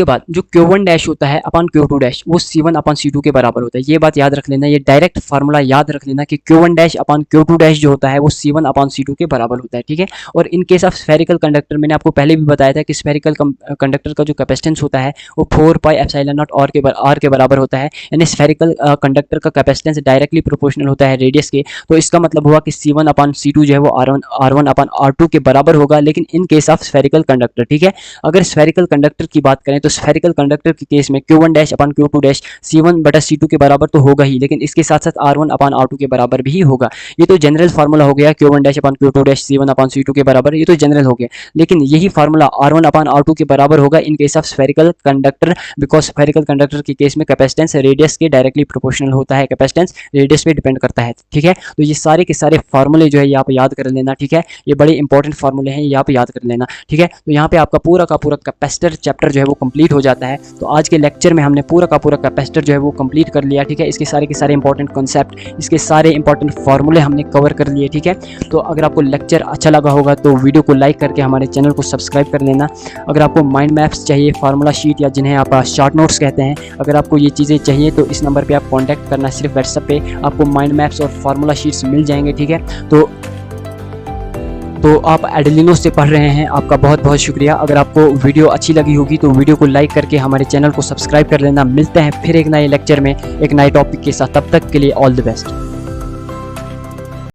बाद जो Q1 डैश होता है अपन Q2 डैश वो C1 अपन C2 के बराबर होता है। ये बात याद रख लेना, ये डायरेक्ट फार्मूला याद रख लेना कि Q1 डैश अपन Q2 डैश जो होता है वो C1 अपन C2 के बराबर होता है, ठीक है। और in case of spherical conductor, मैंने आपको पहले भी बताया था कि स्फेरिकल कंडक्टर का जो कैपेसिटेंस होता है वो 4 पाई एप्सिलॉन नॉट R के बराबर होता है, यानी स्फेरिकल कंडक्टर का कैपेसिटेंस डायरेक्टली प्रोपोर्शनल होता है रेडियस के। तो इसका मतलब हुआ कि C1 अपन C2 जो है वो R1 अपन R2 के बराबर होगा, लेकिन in case of spherical conductor, ठीक है। अगर स्फेरिकल कंडक्टर की बात करें तो स्फेरिकल कंडक्टर के केस में Q1 डैश अपन Q2 डैश C1 बटा C2 के बराबर तो होगा ही, लेकिन इसके साथ साथ R1 अपन R2 के बराबर भी होगा। ये तो जनरल फार्मूला हो गया Q1 डैश अपन Q2 डैश C1 अपन C2 के बराबर, ये तो जनरल हो गया। लेकिन यही फार्मूला R1 अपन R2 के बराबर होगा in case of spherical conductor, because spherical conductor के केस में कैपेसिटेंस रेडियस के डायरेक्टली प्रोपोर्शनल होता है, कैपेसिटेंस रेडियस पे डिपेंड करता है, ठीक है। तो ये सारे के सारे फार्मूले जो है ये आप याद कर लेना, ठीक है। ये बड़े इंपॉर्टेंट फार्मूले हैं, ये आप याद कर लेना, ठीक है। तो यहाँ पे आपका पूरा का पूरा कैपेसिटर चैप्टर जो है वो कंप्लीट हो जाता है। तो आज के लेक्चर में हमने पूरा का पूरा कैपेसिटर जो है वो कंप्लीट कर लिया, ठीक है। इसके सारे के सारे इंपॉर्टेंट कॉन्सेप्ट, इसके सारे इंपॉर्टेंट फार्मूले हमने कवर कर लिए, ठीक है। तो अगर आपको लेक्चर अच्छा लगा होगा तो वीडियो को लाइक करके हमारे चैनल को सब्सक्राइब कर लेना। अगर आपको माइंड मैप्स चाहिए, फार्मूला शीट या जिन्हें आप शॉर्ट नोट्स कहते हैं, अगर आपको ये चीज़ें चाहिए तो इस नंबर पर आप कॉन्टैक्ट करना, सिर्फ व्हाट्सएप पे आपको माइंड मैप्स और फार्मूला शीट्स मिल जाएंगे, ठीक है। तो आप एडलिनो से पढ़ रहे हैं, आपका बहुत बहुत शुक्रिया। अगर आपको वीडियो अच्छी लगी होगी तो वीडियो को लाइक करके हमारे चैनल को सब्सक्राइब कर लेना। मिलते हैं फिर एक नए लेक्चर में एक नए टॉपिक के साथ, तब तक के लिए ऑल द बेस्ट।